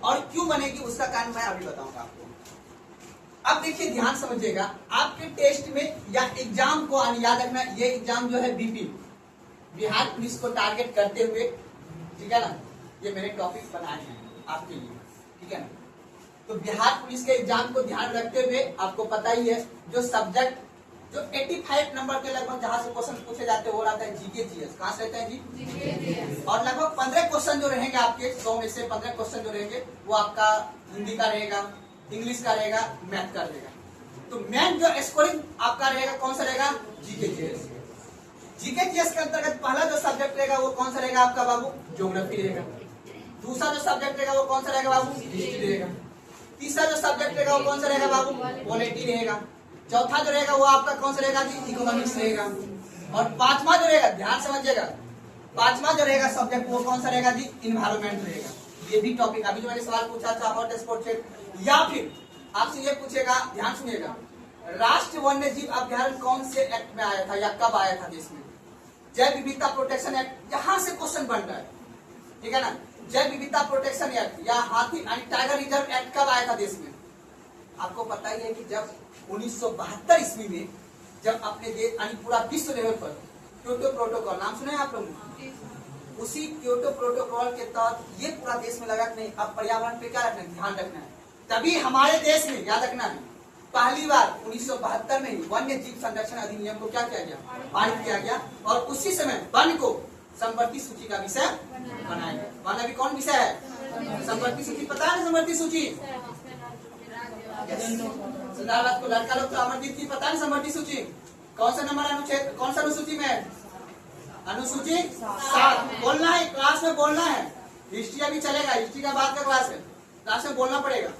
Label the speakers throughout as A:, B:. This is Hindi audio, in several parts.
A: और क्यों बनेगी उसका कारण मैं अभी बताऊंगा आपको। अब देखिए ध्यान समझिएगा, आपके टेस्ट में या एग्जाम को याद रखना, ये एग्जाम जो है बीपी बिहार पुलिस को टारगेट करते हुए, ठीक है ना, ये मैंने टॉपिक बनाए हैं आपके लिए, ठीक है ना। तो बिहार पुलिस के एग्जाम को ध्यान रखते हुए आपको पता ही है जो सब्जेक्ट जो 85 नंबर के लगभग जहां से क्वेश्चन पूछे जाते हैं वो रहता है जीके जीएस। कहां से रहता है जी? और लगभग 15 क्वेश्चन जो रहेंगे आपके 100 में से 15 क्वेश्चन जो रहेंगे वो आपका हिंदी का रहेगा, इंग्लिश का रहेगा, मैथ का रहेगा। तो मेन जो स्कोरिंग आपका रहेगा कौन सा रहेगा? GK GS. जीके जीएस के अंतर्गत पहला जो सब्जेक्ट रहेगा वो कौन सा रहेगा आपका बाबू? ज्योग्राफी रहेगा। दूसरा जो सब्जेक्ट रहेगा वो कौन सा रहेगा बाबू? हिस्ट्री रहेगा। तीसरा जो सब्जेक्ट रहेगा वो कौन सा रहेगा बाबू? पॉलिटी रहेगा। चौथा जो रहेगा वो आपका कौन सा रहेगा जी? इकोनॉमिक्स रहेगा। और पांचवा जो रहेगा, ध्यान समझिएगा, पांचवा जो रहेगा सब्जेक्ट वो कौन सा रहेगा जी? इन्वायरमेंट रहेगा। ये भी टॉपिक अभी जो मैंने सवाल पूछा था हॉट स्पॉट से, या फिर आपसे ये पूछेगा, ध्यान सुनिएगा, राष्ट्रीय वन्य जीव अभ्यारण्य कौन से एक्ट में आया था या कब आया था देश में? जैव विविधता प्रोटेक्शन एक्ट, यहां से क्वेश्चन बन रहा है, ठीक है ना। जैव विविधता प्रोटेक्शन एक्ट या हाथी टाइगर रिजर्व एक्ट कब आया था देश में? आपको पता ही है कि जब 1972 ईस्वी में जब अपने देश पूरा विश्व लेवल पर क्योटो प्रोटोकॉल, नाम सुने आप लोग? उसी क्योटो प्रोटोकॉल के तहत ये पूरा देश में लगा कि नहीं अब पर्यावरण पे क्या रखना है, ध्यान रखना है। तभी हमारे देश में याद रखना है पहली बार 1972 में ही वन्य जीव संरक्षण अधिनियम को क्या किया गया? पारित किया गया। और उसी समय वन को संवर्ती सूची का विषय बनाया गया। वन अभी कौन विषय है? संवर्ती सूची। पता है संवर्ती सूची? बात को लड़का लोग तो अमरजीत जी पता है संवर्ती सूची कौन सा नंबर अनुच्छेद, कौन सा अनुसूची में? अनुसूची 7। बोलना है क्लास में, बोलना है। हिस्ट्री अभी चलेगा, हिस्ट्री का बाद का क्लास है, क्लास में बोलना पड़ेगा।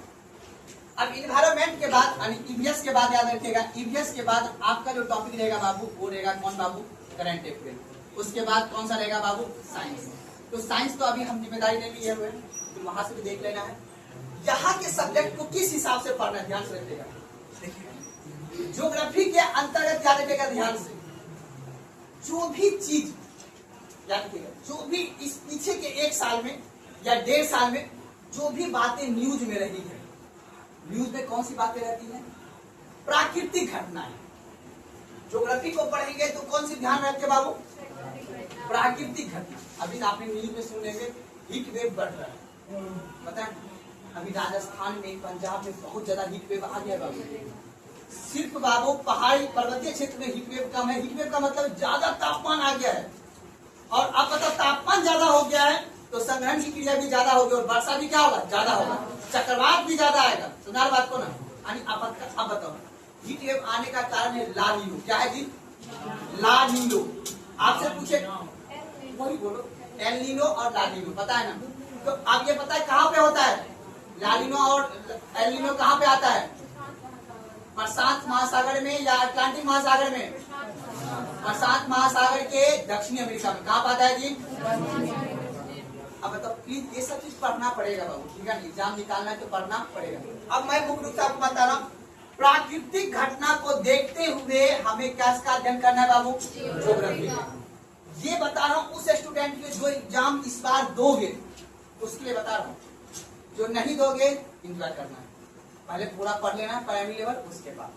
A: अब इन्वायरमेंट के बाद ईवीएस के बाद याद रखिएगा, ईवीएस के बाद आपका जो टॉपिक रहेगा बाबू वो रहेगा कौन बाबू? Current affair. उसके बाद कौन सा रहेगा बाबू? साइंस। तो साइंस तो अभी हम जिम्मेदारी ले लिए हुए, तो वहां से भी देख लेना है यहाँ के सब्जेक्ट को किस हिसाब से पढ़ना है, ध्यान से रखिएगा। ज्योग्राफी के अंतर्गत याद रखिएगा ध्यान से, जो भी चीज याद रखिएगा, जो भी इस पीछे के 1 साल में या 1.5 साल में जो भी बातें न्यूज में रही है, न्यूज में कौन सी बातें रहती हैं? प्राकृतिक घटनाएं। ज्योग्राफी को पढ़ेंगे तो कौन सी ध्यान रखे बाबू? प्राकृतिक घटना। अभी आपने न्यूज में सुन लेंगे हीट वेव बढ़ रहा है, पता है? अभी राजस्थान में, पंजाब में बहुत ज्यादा हीट वेव आ गया बाबू। सिर्फ बाबू पहाड़ी पर्वतीय क्षेत्र में हीट वेव कम है। हीट वेव का मतलब ज्यादा तापमान आ गया है। और अब मतलब तापमान ज्यादा हो गया है तो संग्रहण की क्रिया भी ज्यादा होगी और वर्षा भी क्या होगा? ज्यादा होगा। चक्रवात भी ज्यादा आएगा। सुना बात को ना? अब बताओ, हीट वेव आने का कारण है ला नीनो। क्या है जी? ला नीनो। आपसे पूछे वही बोलो, एल नीनो और ला नीनो, पता है ना? तो अब ये पता है कहाँ पे होता है ला नीनो और एल नीनो? कहाँ पे आता है? प्रशांत महासागर में या अटलांटिक महासागर में? प्रशांत महासागर के दक्षिणी अमेरिका में। कहाँ पाता है जी? अब बताओ प्लीज, ये सब चीज पढ़ना पड़ेगा बाबू, ठीक है? एग्जाम निकालना है तो पढ़ना पड़ेगा। अब मैं मुख्य रूप से आपको बता रहा हूँ, प्राकृतिक घटना को देखते हुए हमें क्या इसका अध्ययन करना है बाबू? ज्योग्राफी। ये बता रहा हूँ उस स्टूडेंट के जो एग्जाम इस बार दोगे उसके लिए बता रहा हूँ। जो नहीं दोगे इंतजार करना है, पहले पूरा पढ़ लेना है प्राइमरी लेवल। उसके बाद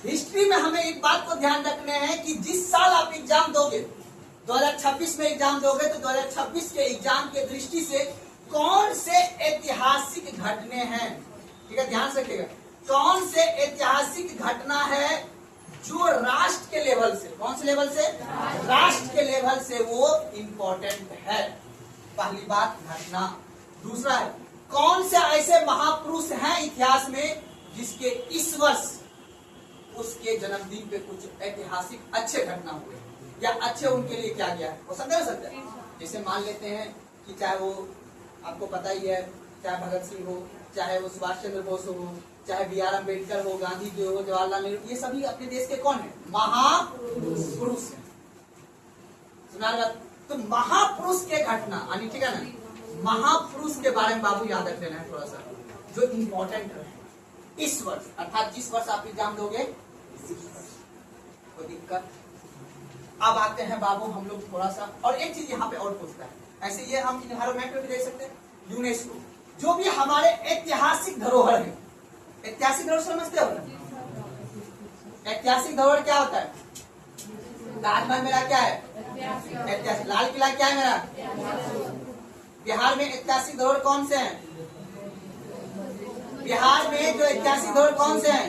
A: हिस्ट्री में हमें एक बात को ध्यान रखने हैं कि जिस साल आप एग्जाम दोगे, 2026 में एग्जाम दोगे, तो 2026 के एग्जाम के दृष्टि से कौन से ऐतिहासिक घटने हैं, ठीक है? ध्यान से रखिएगा, कौन से ऐतिहासिक घटना है जो राष्ट्र के लेवल से, कौन से लेवल से? राष्ट्र के लेवल से वो इम्पोर्टेंट है। पहली बात घटना। दूसरा है कौन से ऐसे महापुरुष हैं इतिहास में जिसके इस वर्ष उसके जन्मदिन पे कुछ ऐतिहासिक अच्छे घटना हुए या अच्छे उनके लिए क्या गया है, हो सकता है? जैसे मान लेते हैं कि चाहे वो आपको पता ही है, चाहे भगत सिंह हो, चाहे वो सुभाष चंद्र बोस हो, चाहे BR अम्बेडकर हो, गांधी जी हो, जवाहरलाल नेहरू, ये सभी अपने देश के कौन है? महापुरुष है। सुना? तो महापुरुष के घटना यानी, ठीक है ना, महापुरुष के बारे में बाबू याद रख लेना है थोड़ा सा, जो इम्पोर्टेंट है इस वर्ष, अर्थात जिस वर्ष आप एग्जाम दोगे कोई दिक्कत। अब आते हैं बाबू हम लोग थोड़ा सा, और एक चीज यहाँ पे और पूछता है, ऐसे ये हम इन्वायरमेंट में भी देख सकते हैं, यूनेस्को, जो भी हमारे ऐतिहासिक धरोहर है। ऐतिहासिक धरोहर समझते हो ना? ऐतिहासिक धरोहर क्या होता है? ताजमहल मेरा क्या है? ऐतिहासिक। लाल किला क्या है मेरा? बिहार में ऐतिहासिक धरोहर कौन से हैं? बिहार में जो ऐतिहासिक धरोहर कौन से हैं?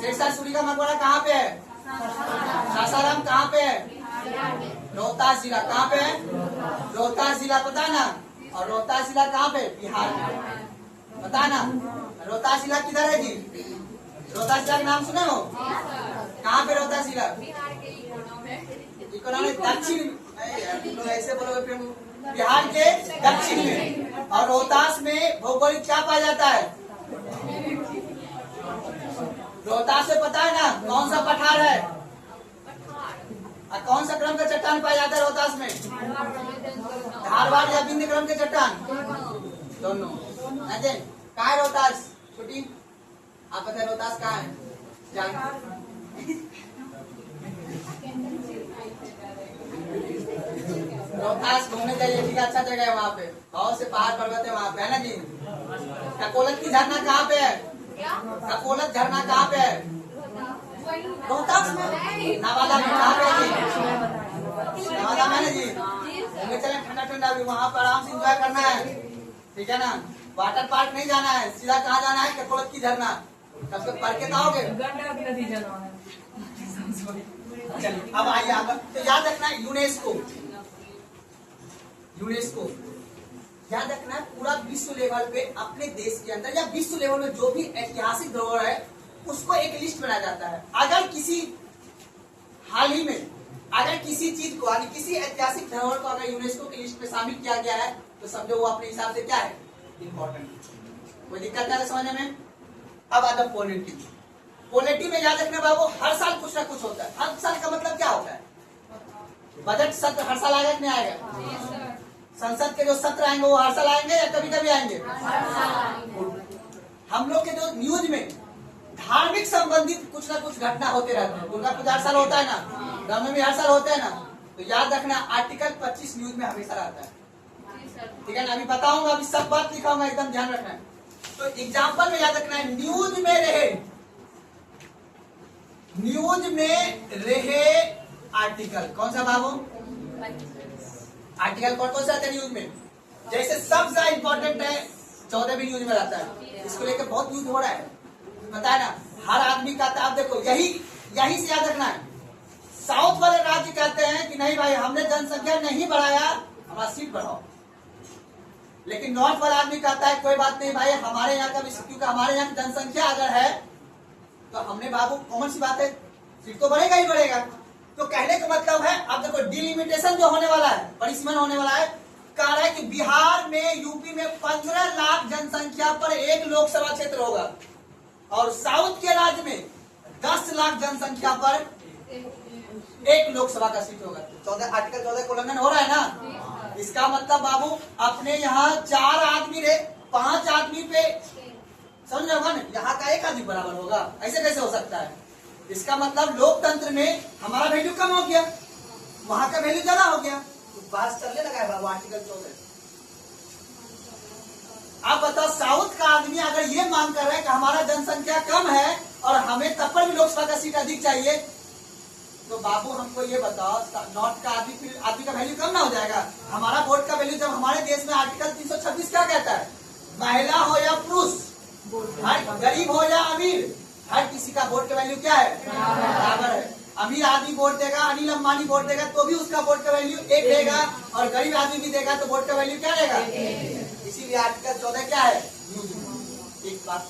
A: शेरशाह सूरी का मकबरा कहाँ पे है? सासाराम कहाँ पे है? रोहतास जिला। कहाँ पे है? रोहतास जिला, पता है ना? और रोहतास जिला कहाँ पे? बिहार में, पता है ना? रोहतास जिला किधर है जी? रोहतास जिला का नाम सुने हो? कहाँ पे रोहतास जिला? इकोनॉमी दक्षिण। ऐसे बोलोगे फिर। बिहार के दक्षिण में। और रोहतास में भौगोलिक क्या पाया जाता है? रोहतास से पता है ना कौन सा पठार है? और कौन सा क्रम का चट्टान पाया जाता है रोहतास में? धारवाड़ या बिंद क्रम के चट्टान? दोनों। कहाँ है रोहतास? छोटी आप पता है रोहतास कहाँ है? रोहतास घूमने जाइए, ठीक है, अच्छा जगह है वहाँ पे, बहुत से पहाड़ पर्वत है वहाँ पे, है ना जी? ककोलत की झरना कहाँ पे है? ककोलत झरना कहाँ पे है? रोहतास में। नवादा में कहाँ पे है जी? नवादा में ना जी? घूमने चले, ठंडा ठंडा भी वहाँ पर आराम से एंजॉय करना है, ठीक है ना? वाटर पार्क नहीं जाना है, सीधा कहाँ जाना है? ककोलत की झरना। तब तक पढ़ के आओगे। चलिए अब आइए आगे। तो याद रखना है यूनेस्को, यूनेस्को याद रखना है पूरा विश्व लेवल पे अपने देश के अंदर या विश्व लेवल में जो भी ऐतिहासिक धरोहर है उसको एक लिस्ट बनाया जाता है। अगर किसी हाल ही में अगर किसी चीज को यानी किसी ऐतिहासिक धरोहर को अगर यूनेस्को की लिस्ट में शामिल किया गया है तो समझो वो अपने हिसाब से क्या है? इम्पोर्टेंट। कोई दिक्कत नहीं है समझने में? अब आता है पॉलिटी। पॉलिटी में याद रखना बाबू हर साल कुछ ना कुछ होता है। हर साल का मतलब क्या होता है? बजट सत्र हर साल आएगा कि नहीं आएगा? संसद के जो सत्र आएंगे वो हर साल आएंगे या कभी कभी आएंगे? हम लोग के जो न्यूज में धार्मिक संबंधित कुछ ना कुछ घटना होते रहते हैं। दुर्गा पूजा हर साल होता है ना, रामनवमी हर साल होता है ना, तो याद रखना आर्टिकल 25 न्यूज में हमेशा आता है, ठीक है ना? अभी बताऊंगा, अभी सब बात लिखाऊंगा, एकदम ध्यान रखना है। तो एग्जाम्पल में याद रखना है न्यूज में रहे आर्टिकल कौन सा बाबू? आर्टिकल कौन सा आता है न्यूज में? जैसे सबसे इम्पोर्टेंट है 14वीं न्यूज में रहता है, इसको लेकर बहुत न्यूज हो रहा है, पता है ना? हर आदमी कहता है, आप देखो यही से याद रखना है। साउथ वाले राज्य कहते हैं कि नहीं भाई हमने जनसंख्या नहीं बढ़ाया, हमारा सीट बढ़ाओ। लेकिन नॉर्थ वाला आदमी कहता है कोई बात नहीं भाई हमारे यहाँ का भी, क्योंकि हमारे यहाँ की जनसंख्या अगर है तो हमने बाबू कॉमन सी बात है सीट तो बढ़ेगा ही बढ़ेगा। तो कहने का मतलब है अब देखो डिलिमिटेशन जो होने वाला है, परिसीमन होने वाला है, कह रहा है कि बिहार में यूपी में 15 लाख जनसंख्या पर एक लोकसभा क्षेत्र होगा और साउथ के राज्य में 10 लाख जनसंख्या पर एक लोकसभा का सीट होगा। 14 आर्टिकल 14 का उल्लंघन हो रहा है ना? इसका मतलब बाबू अपने यहाँ 4 आदमी रहे 5 आदमी पे समझ होगा ना, यहाँ का एक आदमी बराबर होगा, ऐसे कैसे हो सकता है? इसका मतलब लोकतंत्र में हमारा वैल्यू कम हो गया, वहां का वैल्यू ज्यादा हो गया, तो बात चलने लगा है बाबू आर्टिकल 14। आप बताओ साउथ का आदमी अगर ये मांग कर रहा है कि हमारा जनसंख्या कम है और हमें तब पर भी लोकसभा का सीट अधिक चाहिए, तो बाबू हमको ये बताओ नॉर्थ का आदमी का वैल्यू कम ना हो जाएगा? हमारा वोट का वैल्यू जब हमारे देश में आर्टिकल 326 क्या कहता है? महिला हो या पुरुष, हर गरीब हो या अमीर, हर किसी का वोट का वैल्यू क्या है? बराबर है। अमीर आदमी वोट देगा, अनिल अंबानी वोट देगा तो भी उसका वोट का वैल्यू एक रहेगा और गरीब आदमी भी देगा तो वोट का वैल्यू क्या रहेगा? इसीलिए आर्टिकल 14 क्या है? न्यूज। एक बात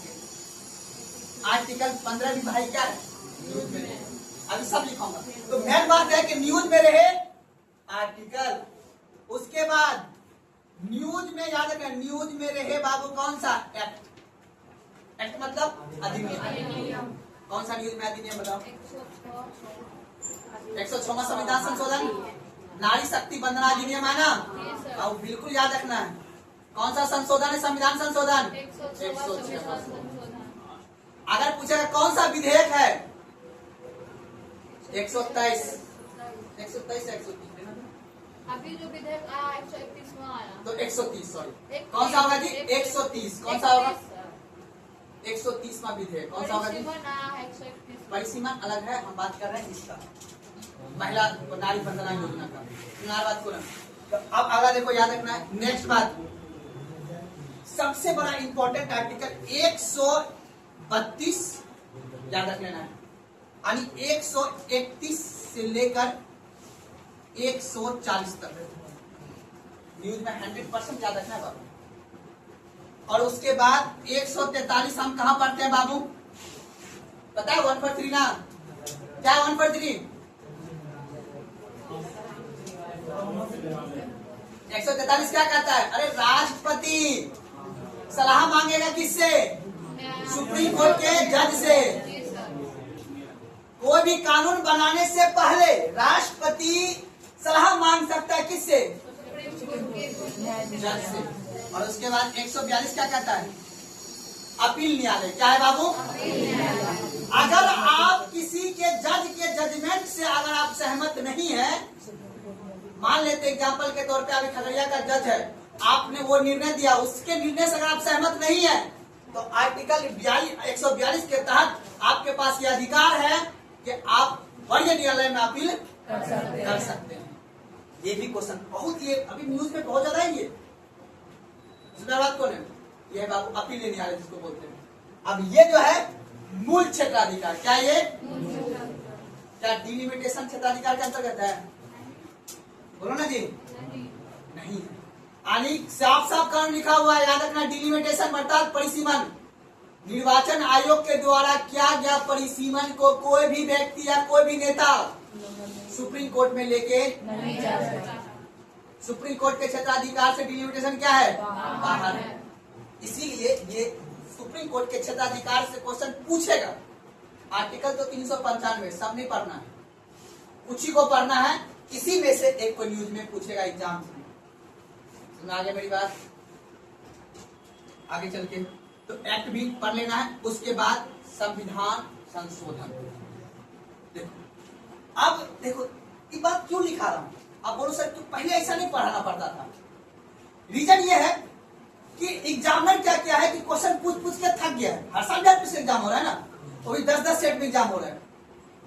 A: आर्टिकल 15 भी भाई क्या है? न्यूज में। अभी सब लिखाऊंगा। तो मेन बात है कि न्यूज में रहे आर्टिकल, उसके बाद न्यूज में याद रखना न्यूज में रहे बाबू कौन सा? एक्ट। एक्ट मतलब अधिनियम। कौन सा न्यूज में अधिनियम बताओ? 106वां संविधान संशोधन, नारी शक्ति वंदना अधिनियम है ना? और बिल्कुल याद रखना है कौन सा संशोधन है? संविधान संशोधन 106। अगर पूछेगा कौन सा विधेयक है? 123 123 123
B: अभी जो विधेयक आया 131वां आया
A: तो 130, सॉरी कौन सा होगा जी? 130 कौन सा होगा? 130वां विधेयक कौन सा होगा जी?
B: परिसीमन आया है 131।
A: परिसीमन अलग है, हम बात कर रहे हैं इसका, महिला नारी वंदना योजना का। बात को ना, तो अब अगला देखो, याद रखना है। नेक्स्ट बात, सबसे बड़ा इंपॉर्टेंट आर्टिकल 132 याद रख लेना है, यानी 131 से लेकर 140 तक न्यूज में 100% याद रखना है बाबू। और उसके बाद 143 हम कहां पढ़ते हैं बाबू? पता है 143 ना? क्या 143? 143 क्या कहता है? अरे राष्ट्रपति सलाह मांगेगा किससे? सुप्रीम कोर्ट के जज से।
B: जी सर।
A: कोई भी कानून बनाने से पहले राष्ट्रपति सलाह मांग सकता है किससे?
B: सुप्रीम कोर्ट के
A: जज से। और उसके बाद 142 क्या कहता है? अपील न्यायालय। क्या है बाबू? अगर आप किसी के जज के जजमेंट से अगर आप सहमत नहीं है, मान लेते एग्जाम्पल के तौर पे अभी खगड़िया का जज है, आपने वो निर्णय दिया, उसके निर्णय से अगर आप सहमत नहीं है, तो आर्टिकल 142 के तहत आपके पास ये अधिकार है कि आप वरीय न्यायालय में अपील कर सकते हैं। ये भी क्वेश्चन बहुत, ये अभी न्यूज में बहुत ज्यादा है ये। बात कौन है? ये बाबू अपील न्यायालय जिसको बोलते हैं। अब ये जो है मूल क्षेत्राधिकार, क्या ये क्या डिलिमिटेशन क्षेत्राधिकार के अंतर्गत है? बोलो ना जी। नहीं है, यानी साफ साफ कानून लिखा हुआ है, याद रखना। डिलिमिटेशन अर्थात परिसीमन, निर्वाचन आयोग के द्वारा किया गया परिसीमन को कोई भी व्यक्ति या कोई भी नेता सुप्रीम कोर्ट में लेके नहीं जा सकता। सुप्रीम कोर्ट के क्षेत्राधिकार से डिलिमिटेशन क्या है? बाहर है। इसीलिए ये सुप्रीम कोर्ट के क्षेत्राधिकार से क्वेश्चन पूछेगा। आर्टिकल तो 395 सब नहीं पढ़ना है, कुछ ही को पढ़ना है। इसी में से एक को न्यूज में पूछेगा एग्जाम में। सुना आगे मेरी बात, आगे चल के तो एक्ट भी पढ़ लेना है। उसके बाद संविधान संशोधन। देखो अब देखो ये बात क्यों लिखा रहा हूं। अब बोलो सर तो पहले ऐसा नहीं पढ़ाना पड़ता था। रीजन ये है कि एग्जामिनर क्या क्या है कि क्वेश्चन पूछ पूछ के थक गया है। हर साल 10 एग्जाम हो रहा है ना, तो 10-10 सेट में एग्जाम हो रहा है।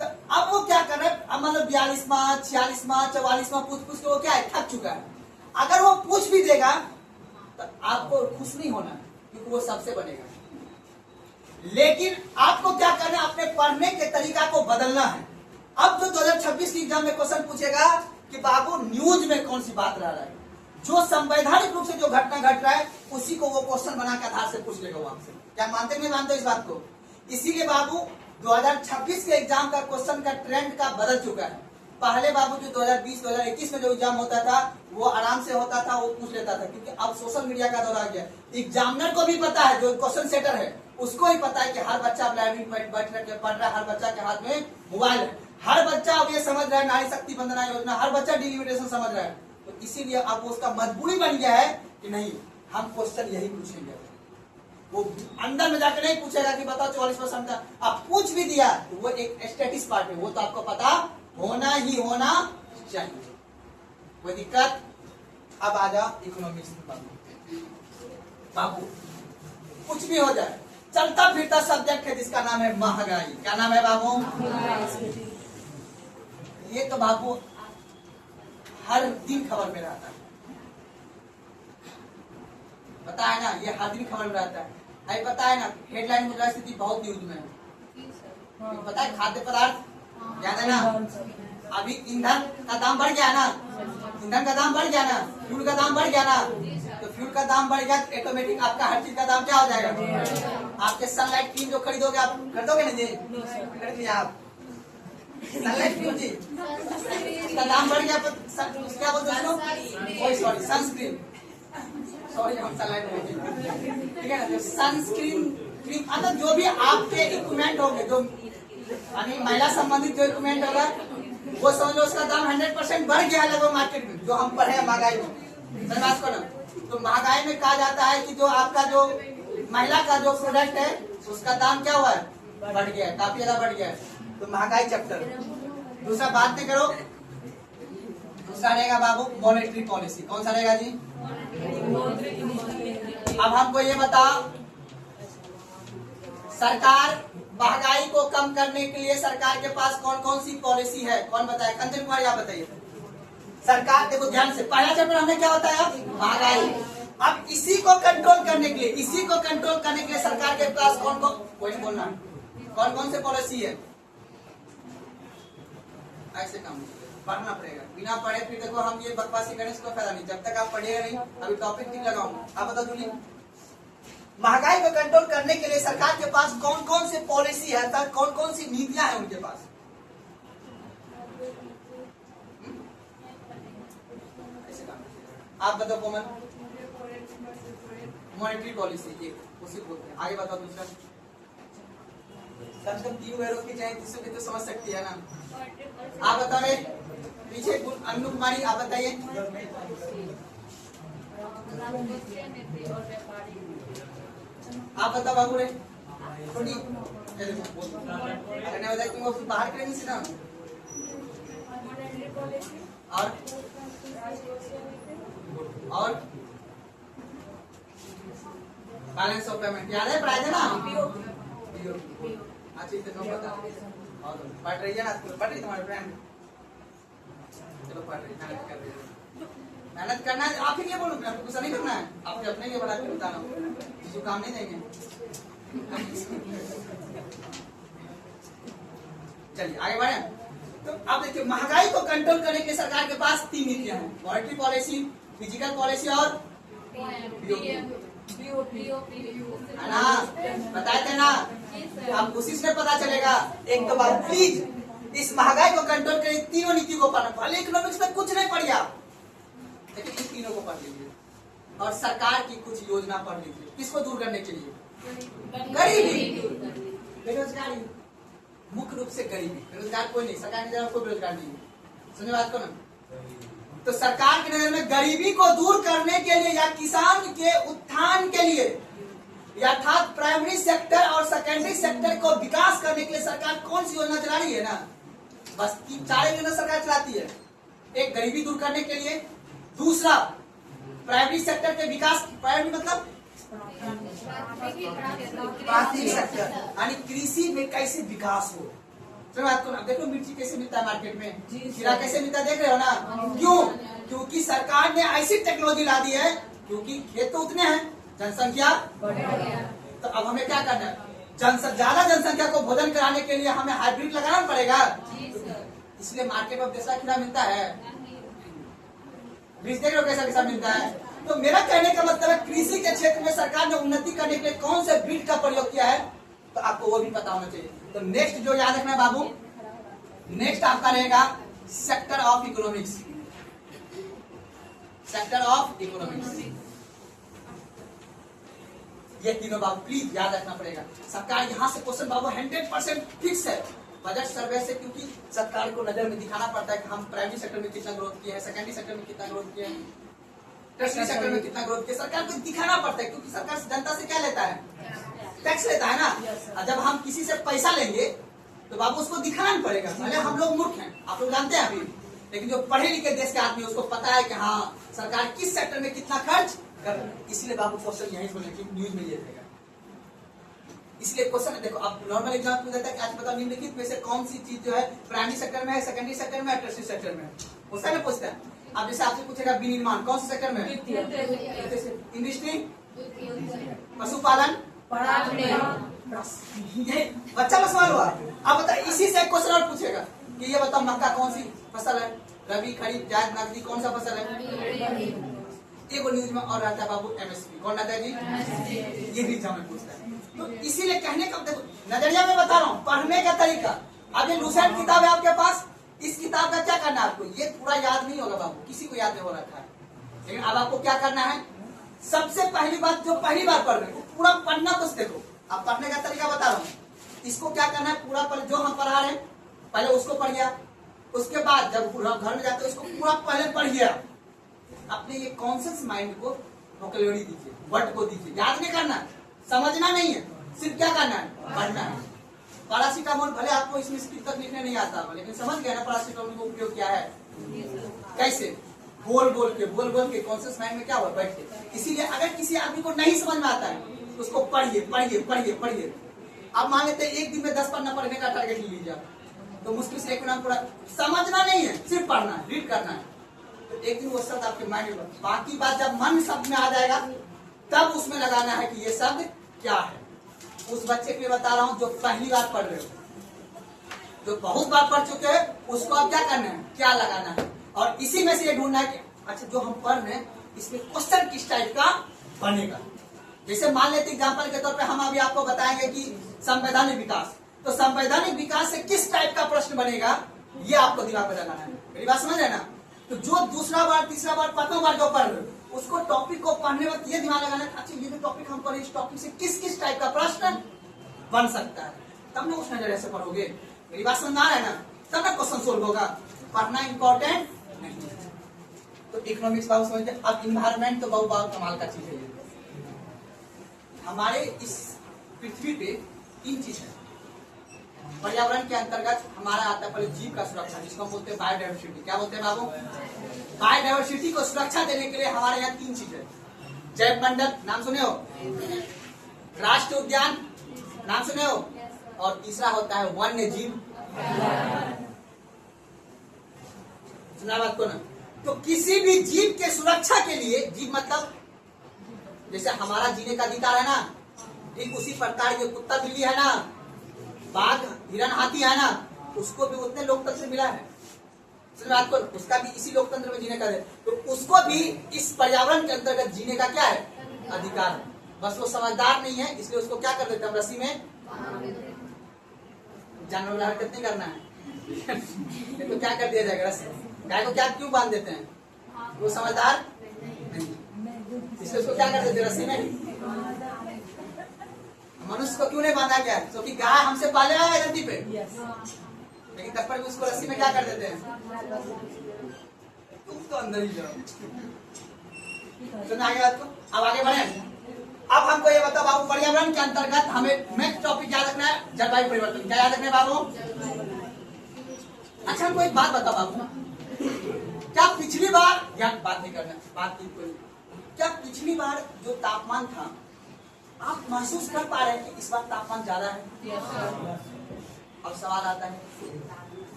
A: तो अब वो क्या कर रहा है, अब मतलब 42वां 46वां 44वां पूछ पूछ के वो क्या है, थक चुका है। अगर वो पूछ भी देगा तो आपको खुश नहीं होना, क्योंकि वो सबसे बनेगा। लेकिन आपको क्या करना है, अपने पढ़ने के तरीका को बदलना है। अब जो 2026 की एग्जाम में क्वेश्चन पूछेगा कि बाबू न्यूज में कौन सी बात रह रहा है, जो संवैधानिक रूप से जो घटना घट रहा है उसी को वो क्वेश्चन बना के आधार से पूछ लेगा वो आपसे। क्या मानते नहीं मानते इस बात को? इसीलिए बाबू 2026 के एग्जाम का क्वेश्चन का ट्रेंड का बदल चुका है। पहले बाबू जो 2020-2021 में जो एग्जाम होता था वो आराम से होता था, वो पूछ लेता था, क्योंकि अब सोशल मीडिया का दौर आ गया। एग्जामिनर को भी पता है, जो क्वेश्चन सेटर है उसको भी पता है कि हर बच्चा लाइब्रेरी में बैठ के पढ़ रहा है, हर बच्चा के हाथ में मोबाइल है, हर बच्चा अब ये समझ रहा है नारी शक्ति वंदना योजना, हर बच्चा डिलिमिटेशन समझ रहा है। तो इसीलिए अब उसका मजबूरी बन गया है कि नहीं हम क्वेश्चन यही पूछेंगे। वो अंदर में जाकर नहीं पूछेगा कि बताओ 44% का, आप पूछ भी दिया तो वो एक स्टेटिस पार्ट है, वो तो आपको पता होना ही होना चाहिए। कोई दिक्कत? अब आ जाओ इकोनॉमिक्स में बाबू, कुछ भी हो जाए चलता फिरता सब्जेक्ट है जिसका नाम है महंगाई। क्या नाम है बाबू? ये तो बाबू हर दिन खबर में रहता है, पता है ना, ये हर दिन खबर में रहता है। अभी पता है ना हेडलाइन मुद्रास्फीति बहुत न्यूज में है। पता है खाद्य पदार्थ याद है ना, अभी ईंधन का दाम बढ़ गया ना, ईंधन का दाम बढ़ गया ना, फ्यूल का दाम बढ़ गया ना, तो फ्यूल का दाम बढ़ गया तो ऑटोमेटिक आपका हर चीज का दाम क्या हो जाएगा? आपके सनलाइट क्रीम जो खरीदोगे आप खरीदोगे ना जी, खरीदिए आप सनलाइट क्रीम जी, इसका दाम बढ़ गया क्या बोलते हैं, सॉरी सनस्क्रीन, सॉरी हम सनलाइट बोलते, ठीक है ना। जो सनस्क्रीन क्रीम मतलब जो भी आपके इक्विपमेंट होंगे, जो यानी महिला संबंधित जो इक्विपमेंट होगा वो समझ लो उसका दाम 100% बढ़ गया है लगभग मार्केट में, जो हम पढ़े महंगाई में। बात को ना, तो महंगाई में कहा जाता है कि जो आपका जो महिला का जो प्रोडक्ट है उसका दाम क्या हुआ है, बढ़ गया है, काफी ज्यादा बढ़ गया है। तो महंगाई चैप्टर। दूसरा बात नहीं करो, दूसरा रहेगा बाबू मॉनेटरी पॉलिसी। कौन सा रहेगा जी? अब हमको ये बताओ, सरकार महंगाई को कम करने के लिए सरकार के पास कौन कौन सी पॉलिसी है? कौन बताए? कंचन कुमार आप बताइए। सरकार, देखो ध्यान से, पहला चैप्टर हमने क्या बताया? महंगाई। अब इसी को कंट्रोल करने के लिए सरकार के पास कौन कौन, कोई नहीं बोलना, कौन कौन से पॉलिसी है? ऐसे काम पढ़ना पड़ेगा, बिना पढ़े फिर देखो हम ये बकवासी करने से कोई फायदा नहीं। जब तक आप पढ़िएगा नहीं, अभी टॉपिक ठीक लगाऊंगा। आप बताओ जूली, महंगाई को कंट्रोल करने के लिए सरकार के पास कौन कौन से पॉलिसी है, कौन कौन सी नीतियां हैं उनके पास? आप बताओ कोमल। मॉनेटरी पॉलिसी, ये उसी बोलते हैं। आगे बताओ दूसरा। कम से कम 3 एरो की चाहे 300 की तो समझ सकती है ना। आप बताओ रे, पीछे अनु कुमारी आप बताइए। आप बताओ बाबू रे, थोड़ी अगर नहीं बताए तुम उसको बाहर करेंगे सीधा। और बैलेंस ऑफ पेमेंट याद है, पढ़ाए थे ना? अच्छा इतना पता और पढ़ रही है ना, पढ़ रही तुम्हारे फ्रेंड? चलो पढ़ रही, मेहनत कर रही है। मेहनत करना है आप ही लिए बोलूं, आपको गुस्सा नहीं करना है, आपके अपने लिए बड़ा बता रहा हूँ, किसी काम नहीं देंगे। चलिए आगे बढ़े। तो अब देखिए, महंगाई को कंट्रोल करने के लिए सरकार के पास 3 नीतियां हैं, मॉनेटरी पॉलिसी, फिजिकल पॉलिसी और है ना, बताए थे ना। अब उसी से पता चलेगा। एक तो बात प्लीज, इस महंगाई को कंट्रोल करने तीनों नीति को पढ़ना। भले इकोनॉमिक्स में कुछ नहीं पढ़िया, लेकिन इन तीनों को पढ़ लीजिए और सरकार की कुछ योजना पढ़ लीजिए। किसको दूर करने के लिए? गरीबी, बेरोजगारी, मुख्य रूप से गरीबी। बेरोजगार कोई नहीं, सरकार की तरफ कोई बेरोजगार नहीं है। सुनिए बात को ना। तो सरकार की नजर में गरीबी को दूर करने के लिए या किसान के उत्थान के लिए अर्थात प्राइमरी सेक्टर और सेकेंडरी सेक्टर को विकास करने के लिए सरकार कौन सी योजना चला रही है ना? बस 4 योजना सरकार चलाती है। एक गरीबी दूर करने के लिए, दूसरा प्राइमरी सेक्टर के विकास, प्राइमरी मतलब प्राथमिक सेक्टर, यानी कृषि में कैसे विकास हो। बात को ना, देखो मिर्ची कैसे मिलता है मार्केट में, खीरा कैसे मिलता है, देख रहे हो ना? क्यों? क्योंकि सरकार ने ऐसी टेक्नोलॉजी ला दी है, क्योंकि खेत तो उतने हैं, जनसंख्या बढ़ गया। तो अब हमें क्या करना है? ज्यादा जनसंख्या को भोजन कराने के लिए हमें हाइब्रिड लगाना पड़ेगा। इसलिए मार्केट में देसा खीरा मिलता है, बीज देख रहे हो कैसा कैसा मिलता है। तो मेरा कहने का मतलब है, कृषि के क्षेत्र में सरकार ने उन्नति करने के लिए कौन से ब्रीड का प्रयोग किया है, तो आपको वो भी पता होना चाहिए। तो नेक्स्ट जो याद रखना है बाबू, नेक्स्ट आपका रहेगा sector of economics. Sector of economics, ये तीनों बाबू प्लीज याद रखना पड़ेगा। सरकार यहाँ से क्वेश्चन बाबू 100% फिक्स है बजट सर्वे से, क्योंकि सरकार को नजर में दिखाना पड़ता है कि हम प्राइमरी सेक्टर में कितना ग्रोथ किया है, सेकेंडरी सेक्टर में कितना ग्रोथ किया है, टर्शरी सेक्टर में कितना ग्रोथ किया। सरकार को दिखाना पड़ता है, क्योंकि सरकार जनता से क्या लेता है? टैक्स लेता है ना। जब हम किसी से पैसा लेंगे तो बाबू उसको दिखाना पड़ेगा। भले हम लोग मूर्ख हैं, आप लोग जानते हैं अभी, लेकिन जो पढ़े लिखे देश के आदमी उसको पता है कि हाँ सरकार किस सेक्टर में कितना खर्च कर। इसलिए बाबू क्वेश्चन यही बोले कि न्यूज में ये रहेगा। इसलिए क्वेश्चन देखो, आप नॉर्मल एग्जाम पूछा था कि आज बताओ निम्नलिखित में से कौन सी चीज जो है प्राइमरी सेक्टर में है, सेकेंडरी सेक्टर में है, टर्शरी सेक्टर में है। उसका ना पूछता है। अब जैसे आपसे पूछेगा विनिर्माण कौन से सेक्टर में है? इंडस्ट्री, पशुपालन, ये बच्चा बस सवाल हुआ। अब बता, इसी से क्वेश्चन और पूछेगा कि ये बताओ मक्का कौन सी फसल है, रबी, खरीफ, जायद, नकदी, कौन सा फसल है? एक न्यूज में और रहता है बाबू एमएसपी। कौन रहता है जी? ये भी एग्जाम में पूछता है। तो इसीलिए कहने का देखो, नजरिया में बता रहा हूँ, पढ़ने का तरीका। अब ये लूसेंट किताब है आपके पास, इस किताब का क्या करना है आपको? ये पूरा याद नहीं होगा बाबू, किसी को याद नहीं हो रखा है, लेकिन अब आपको क्या करना है? सबसे पहली बात, जो पहली बार पढ़ रहे हो पूरा पढ़ना कुछ देखो। अब पढ़ने का तरीका बता रहा हूँ। इसको क्या करना है? पूरा पढ़, जो हम पढ़ा रहे हैं पहले उसको पढ़िए, उसके बाद जब घर में जाते हो इसको पूरा पहले पढ़िए। अपने ये कॉन्शियस माइंड को वोकैबुलरी दीजिए, वर्ड को दीजिए। याद नहीं करना, समझना नहीं है, सिर्फ क्या करना है? पढ़ना है। पैरासीटामोल भले आपको इसमें स्क्रिप्ट तक लिखने नहीं आता, लेकिन समझ गया ना पैरासीटामोल का उपयोग क्या है। कैसे? बोल बोल के कॉन्शियस माइंड में क्या हुआ, बैठ के। इसीलिए अगर किसी आदमी को नहीं समझ में आता है तो उसको पढ़िए। अब मान लेते हैं एक दिन में 10 पन्ना पढ़ने का टारगेट ले लीजिए, तो मुश्किल से एक नाम पूरा समझना नहीं है, सिर्फ पढ़ना है, रीड करना है। तो एक दिन वो शब्द आपके माइंड में, बाकी बात जब मन शब्द में आ जाएगा तब उसमें लगाना है कि ये शब्द क्या है। उस बच्चे के लिए बता रहा हूँ जो पहली बार पढ़ रहे हो, जो बहुत बार पढ़ चुके हैं, उसको अब क्या करना है, क्या लगाना है। और इसी में से ये ढूंढना है कि अच्छा जो हम पढ़ रहे हैं इसमें क्वेश्चन किस टाइप का बनेगा। जैसे मान लेते एग्जाम्पल के तौर पे हम अभी आपको बताएंगे कि संवैधानिक विकास, तो संवैधानिक विकास से किस टाइप का प्रश्न बनेगा ये आपको दिमाग में लगाना है। मेरी बात समझ रहे ना? तो जो दूसरा बार, तीसरा बार, पांचवा बार जो पढ़ रहे हो उसको टॉपिक को पढ़ने वक्त ये दिमाग लगाना है, अच्छा ये जो टॉपिक हम पढ़े इस टॉपिक से किस किस टाइप का प्रश्न बन सकता है, तब ना उस नजरिए से पढ़ोगे। मेरी बात समझ में आ रहा है ना? तब ना क्वेश्चन सोल्व होगा। पढ़ना इंपॉर्टेंट नहीं है। तो इकोनॉमिक्स बाबू समझते। अब इन्वायरमेंट तो बहुत कमाल का चीज है। हमारे इस पृथ्वी पे 3 चीज है। पर्यावरण के अंतर्गत हमारा आता है पहले जीव का सुरक्षा, जिसको हम बोलते हैं बायोडाइवर्सिटी। क्या बोलते हैं बाबू? बायोडाइवर्सिटी को सुरक्षा देने के लिए हमारे यहाँ 3 चीज है। जैव मंडल, नाम सुने हो? राष्ट्रीय उद्यान, नाम सुने हो? और तीसरा होता है वन्य जीव। सुना बात को ना? तो किसी भी जीव के सुरक्षा के लिए, जीव मतलब जैसे हमारा जीने का अधिकार है ना, ठीक उसी प्रकार जो कुत्ता बिल्ली है ना, बाघ हिरन हाथी है ना, उसको भी उतने लोकतंत्र मिला है। बात को, उसका भी इसी लोकतंत्र में जीने का है, तो उसको भी इस पर्यावरण के अंतर्गत जीने का क्या है, अधिकार है। बस वो समझदार नहीं है, इसलिए उसको क्या कर देते हैं, रस्सी में। जानवर वाला हरकत नहीं करना है तो क्या कर दिया जाएगा, रस्सी। गाय को क्या क्यों बांध देते हैं, वो समझदार नहीं, इसलिए उसको क्या कर देते हैं, रस्सी में। मनुष्य को क्यों नहीं बांधा गया, क्योंकि गाय हमसे पाले है धरती पे, लेकिन तब पर भी उसको रस्सी में क्या कर देते हैं, तुम तो अंदर ही जाओ। सुना आगे बात को, अब आगे बढ़े। अब हमको ये बताओ बाबू, पर्यावरण के अंतर्गत हमें नेक्स्ट टॉपिक याद रखना है, जलवायु परिवर्तन। क्या याद रखना है बाबू? अच्छा हमको एक बात बताओ बाबू, क्या पिछली बार, या बात नहीं करना, बात की कोई, क्या पिछली बार जो तापमान था आप महसूस कर पा रहे हैं कि इस बार तापमान ज्यादा है? अब सवाल आता है,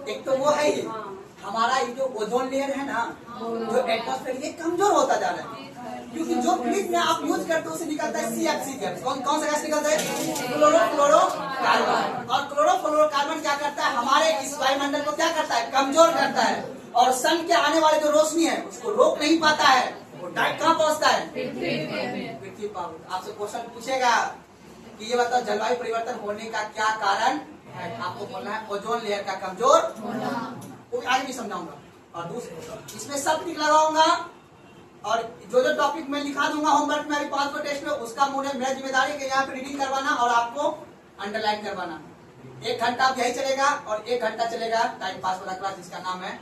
A: एक तो वो है ही, हमारा ये जो ओजोन लेयर है ना, जो एटमॉस्फेयर, ये कमजोर होता जा रहा है, क्योंकि जो फ्रिज में आप यूज करते हो उसे निकलता है CFC गैस। कौन सा गैस निकलता है? क्लोरोफ्लोरोकार्बन। और क्लोरोफ्लोरोकार्बन क्या करता है, हमारे इस वायुमंडल को क्या करता है, कमजोर करता है, और सन के आने वाले जो रोशनी है उसको रोक नहीं पाता है, वो डायरेक्ट कहाँ पहुँचता है, पृथ्वी पर। आपसे क्वेश्चन पूछेगा कि ये बताओ जलवायु परिवर्तन होने का क्या कारण है, आपको बोलना है ओजोन लेयर का कमजोर होना। वो आगे भी समझाऊंगा। और दूसरा इसमें सब टिक लगाऊंगा, और जो जो टॉपिक मैं लिखा दूंगा होमवर्क में, अभी 5 को टेस्ट में, उसका मेरा जिम्मेदारी है कि यहाँ पे रीडिंग करवाना और आपको अंडरलाइन करवाना। 1 घंटा अब यही चलेगा और 1 घंटा चलेगा टाइम पास वाला क्लास, जिसका नाम है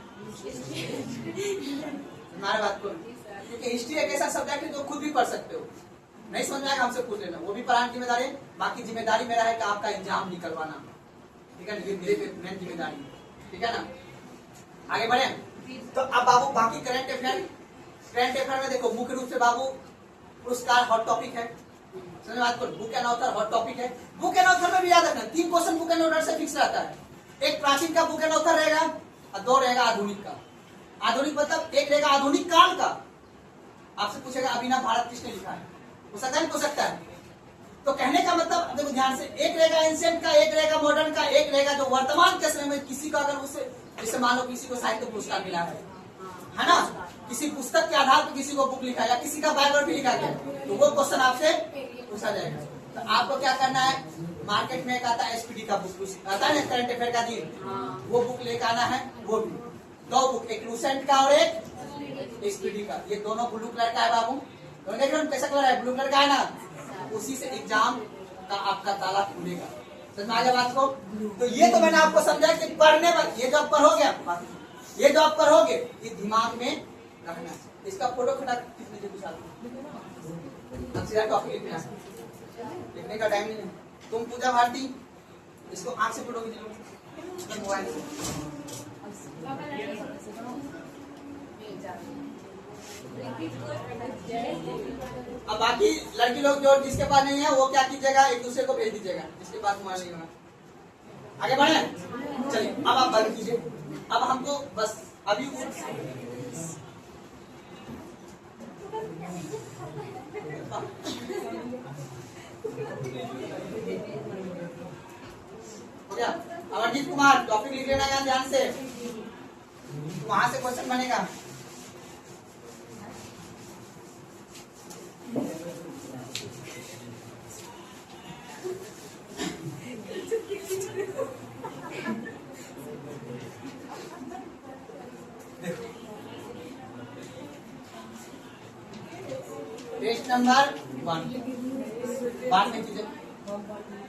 A: हमारे बात को, क्योंकि हिस्ट्री एक ऐसा सब्जेक्ट है जो खुद भी पढ़ सकते हो, नहीं समझ में आएगा हमसे पूछ लेना, वो भी पढ़ाने की जिम्मेदारी है। बाकी जिम्मेदारी मेरा है कि आपका एग्जाम निकलवाना, ठीक है, ये मेरी मेन जिम्मेदारी है, ठीक है ना। आगे बढ़े। तो अब बाबू बाकी करंट अफेयर में देखो, मुख्य रूप से बाबू पुरस्कार हॉट टॉपिक है, समझ बात को, book and author hot topic है। बुक एंड ऑथर में भी याद रखना 3 क्वेश्चन बुक एंड ऑथर से फिक्स रहता है। एक प्राचीन का बुक एंड ऑथर रहेगा और 2 रहेगा आधुनिक का। आधुनिक मतलब एक रहेगा आधुनिक काल का, आपसे पूछेगा अभिनव भारत किसने लिखा है, हो सकता है, हो सकता है। तो कहने का मतलब देखो ध्यान से, एक रहेगा एंशिएंट का, एक रहेगा मॉडर्न का, एक रहेगा जो वर्तमान के समय में किसी का, अगर उससे जैसे मान लो किसी को साहित्य पुरस्कार मिला है ना, किसी पुस्तक के आधार पर किसी को बुक लिखा या किसी का बायोग्राफी लिखा गया, तो वो क्वेश्चन आपसे पूछा जाएगा। तो आपको क्या करना है, मार्केट में एक आता है SPD का बुक आता है ना, करंट अफेयर का दिन, वो बुक लेकर आना है। वो भी 2 बुक, एक लूसेंट का और एक SPD का, ये दोनों ब्लू कलर का है बाबू, तो देख रहे हो कैसा कलर है, ब्लू कलर का है ना, उसी से एग्जाम का आपका ताला खुलेगा। समझ में आ गया बात को। तो ये तो मैंने आपको समझा कि पढ़ने में ये जो आप पढ़ोगे, ये जो आप पढ़ोगे ये दिमाग में रखना है। इसका फोटो खड़ा किसने जो टॉपिक लिखना है, लिखने का टाइम नहीं है। तुम पूजा भारती इसको आंख से फोटो खींचो मोबाइल से। अब बाकी लड़की लोग जो जिसके पास नहीं है वो क्या कीजिएगा, एक दूसरे को भेज दीजिएगा जिसके पास मोबाइल नहीं होगा। आगे बढ़े, चलिए अब आप बंद कीजिए। अब हमको बस अभी हो गया। अमरजीत कुमार टॉपिक लिख लेना यार ध्यान से, वहां से क्वेश्चन बनेगा। टेस्ट नंबर 1 बात में कीजिए,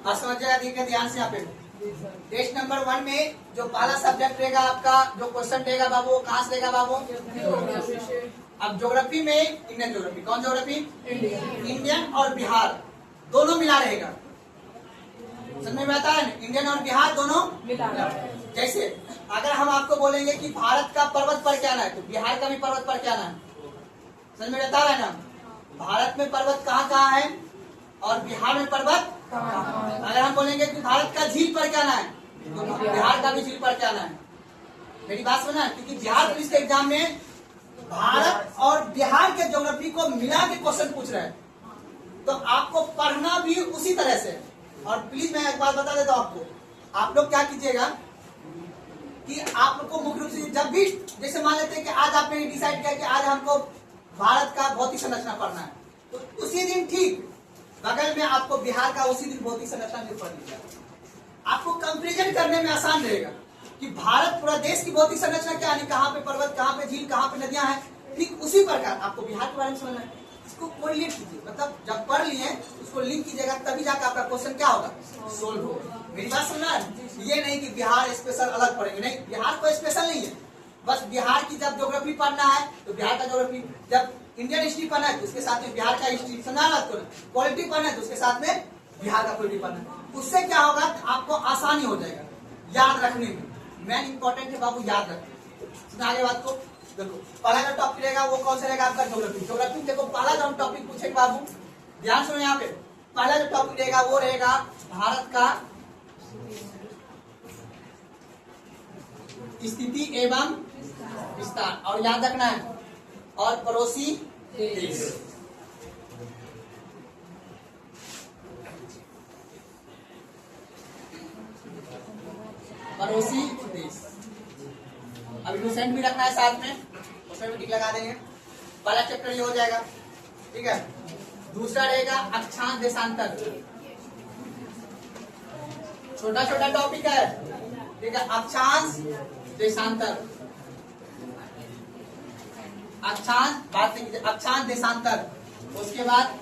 A: और समझिएगा देखिए ध्यान से। यहाँ पे टेस्ट नंबर 1 में जो पहला सब्जेक्ट रहेगा आपका, जो क्वेश्चन रहेगा बाबू, वो कहाँ से रहेगा बाबू? अब ज्योग्राफी में इंडियन ज्योग्राफी, कौन ज्योग्राफी? इंडियन और बिहार दोनों मिला रहेगा। समझ में आता है? इंडियन और बिहार दोनों मिला। जैसे अगर हम आपको बोलेंगे कि भारत का पर्वत पर क्या ना है, तो बिहार का भी पर्वत पर क्या ना है। समझ में आता है ना? भारत में पर्वत कहाँ कहाँ है और बिहार में पर्वत कहाँ? अगर हम बोलेंगे कि भारत का झील पर क्या ना है, तो बिहार का भी झील पर क्या ना है। मेरी बात सुना, क्योंकि बिहार पुलिस के एग्जाम में भारत और बिहार के ज्योग्राफी को मिला के क्वेश्चन पूछ रहे हैं, तो आपको पढ़ना भी उसी तरह से। और प्लीज मैं एक बात बता देता हूँ आपको, आप लोग क्या कीजिएगा कि आप लोग को मुख्य रूप से जब भी, जैसे मान लेते हैं कि आज आपने डिसाइड किया कि आज हमको भारत का भौतिक संरचना पढ़ना है, तो उसी दिन ठीक बगल में आपको बिहार का उसी दिन भौतिक संरचना भी पढ़ लीजिएगा। आपको कंपेरिजन करने में आसान रहेगा कि भारत पूरा देश की भौतिक संरचना क्या है, कहाँ पे पर्वत, कहाँ पे झील, कहाँ पे नदियां हैं। ठीक उसी प्रकार आपको बिहार के बारे में समझना है, इसको कोरिलेट कीजिए, मतलब जब पढ़ लिए उसको लिंक कीजिएगा, तभी जाकर आपका क्वेश्चन क्या होगा, सोल्व होगा। मेरी बात सुनना है, ये नहीं कि बिहार स्पेशल अलग पढ़ेंगे, नहीं, बिहार कोई स्पेशल नहीं है। बस बिहार की जब ज्योग्राफी पढ़ना है तो बिहार का ज्योग्राफी, जब इंडियन हिस्ट्री पढ़ना है तो उसके साथ में बिहार का हिस्ट्री, समझा ना? पॉलिटी पढ़ना है तो उसके साथ में बिहार का पॉलिटी पढ़ना है। उससे क्या होगा, आपको आसानी हो जाएगा याद रखने में। मेन इंपॉर्टेंट है बाबू, याद रखना। आगे बात को देखो, पहला जो टॉपिक रहेगा वो कौन सा रहेगा आपका? ज्योग्राफी। ज्योग्राफी देखो, पहला जो हम टॉपिक पूछेंगे बाबू, ध्यान सुनो यहाँ पे, पहला जो टॉपिक रहेगा वो रहेगा भारत का स्थिति एवं विस्तार, और याद रखना है, और पड़ोसी देश। पड़ोसी देश। अभी लूसेंट भी रखना है साथ में, उसमें भी टिक लगा देंगे। पहला चैप्टर ये हो जाएगा, ठीक है। दूसरा रहेगा अक्षांश देशांतर, छोटा छोटा टॉपिक है, ठीक है। अक्षांश देशांतर, अक्षांश, बात कीजिए, अक्षांश देशांतर। उसके बाद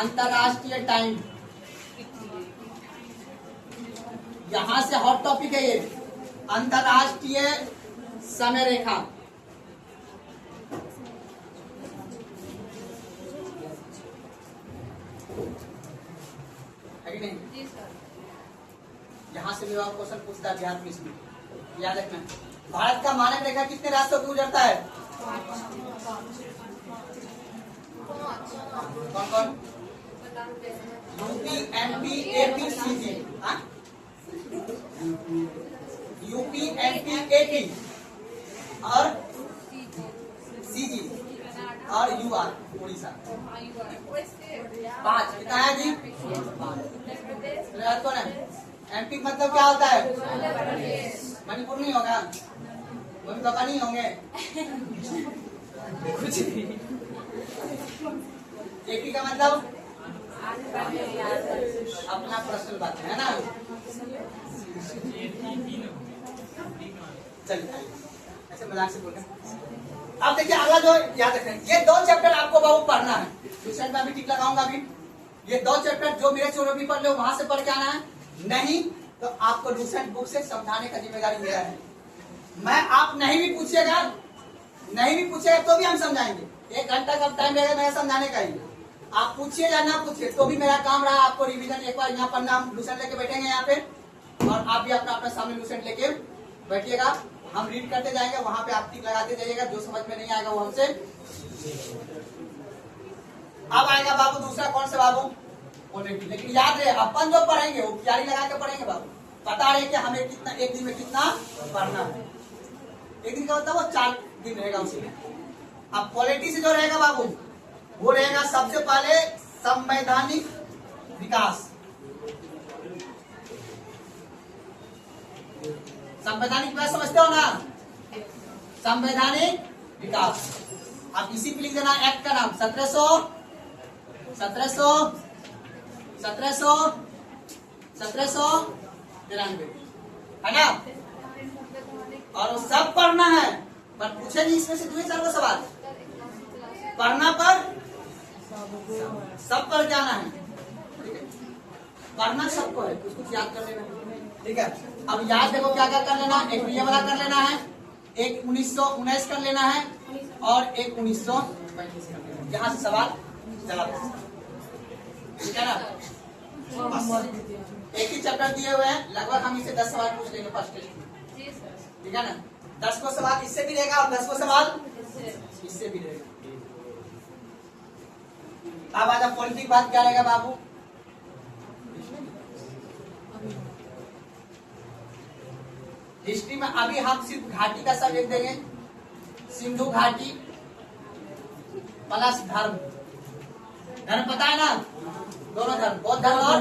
A: अंतरराष्ट्रीय टाइम, यहां से हॉट टॉपिक है ये, अंतरराष्ट्रीय समय रेखा। है कि नहीं? यहां से भी आप क्वेश्चन पूछता है बिहार पुलिस में, याद रखना। भारत का मानक रेखा कितने राज्यों को गुजरता है? कौन कौन? UP, MP, AP, CG. UP, MP, AP और सीजी और यूआर, उड़ीसा। 5 कितना है जी? 5 कौन है? एमपी मतलब क्या होता है? मणिपुर नहीं होगा, मम्मी पापा नहीं होंगे कुछ नहीं। एपी का मतलब अपना पर्सनल बात है ना। चलिए ऐसे मजाक से बोल रहे हैं। अब देखिए अगला जो याद रखें, ये 2 चैप्टर आपको बाबू पढ़ना है। ट्यूशन में भी टिक लगाऊंगा अभी। ये 2 चैप्टर जो मेरे ज्योग्राफी पढ़ लो वहां से पढ़ के आना है, नहीं तो आपको लूसेंट बुक से समझाने का जिम्मेदारी मेरा है। मैं आप नहीं भी पूछिएगा तो भी हम समझाएंगे। 1 घंटा का टाइम रहेगा मेरा समझाने का ही, आप पूछिए या ना पूछिए तो भी मेरा काम रहा आपको रिवीजन एक बार यहाँ पढ़ना। हम लूसेंट लेके बैठेंगे यहाँ पे और आप भी अपना अपना सामने लूसेंट लेके बैठिएगा। हम रीड करते जाएंगे, वहां पे आप टिक लगाते जाइएगा, जो समझ में नहीं आएगा वो हमसे। अब आएगा बाबू दूसरा कौन सा बाबू, क्वालिटी। लेकिन याद रहे अपन जो पढ़ेंगे वो क्यारी लगा के पढ़ेंगे बाबू। पता रहे कि हमें कितना एक दिन में कितना पढ़ना है। एक दिन का होता है वो 4 दिन रहेगा उसी में। अब क्वालिटी से जो रहेगा बाबू वो रहेगा सबसे पहले संवैधानिक विकास। संवैधानिक विकास समझते हो ना, संवैधानिक विकास। अब इसी पे लिख देना एक्ट का नाम 1793 है ना। और वो सब पढ़ना है, पर पूछे नहीं इसमें से 2-4 को सवाल पढ़ना पर सब पर जाना है। ठीक है, पढ़ना सबको है, कुछ कुछ याद कर लेना। ठीक है, अब याद देखो क्या क्या कर लेना। एक ये वाला कर लेना है, एक 1919 कर लेना है और एक 1935 कर लेना है। यहाँ से सवाल चला, ठीक है ना। एक ही चैप्टर दिए हुए हैं, लगभग हम इसे 10 सवाल पूछ लेंगे फर्स्ट टेस्ट में। ठीक है ना, 10 को सवाल इससे भी रहेगा और 10 को सवाल इससे भी रहेगा। अब आजा पॉलिटिक बात क्या रहेगा बाबू। हिस्ट्री में अभी हम सिर्फ घाटी का सब लिख देंगे, सिंधु घाटी प्लस धर्म। धर्म पता है ना, दोनों धर्म, बौद्ध धर्म और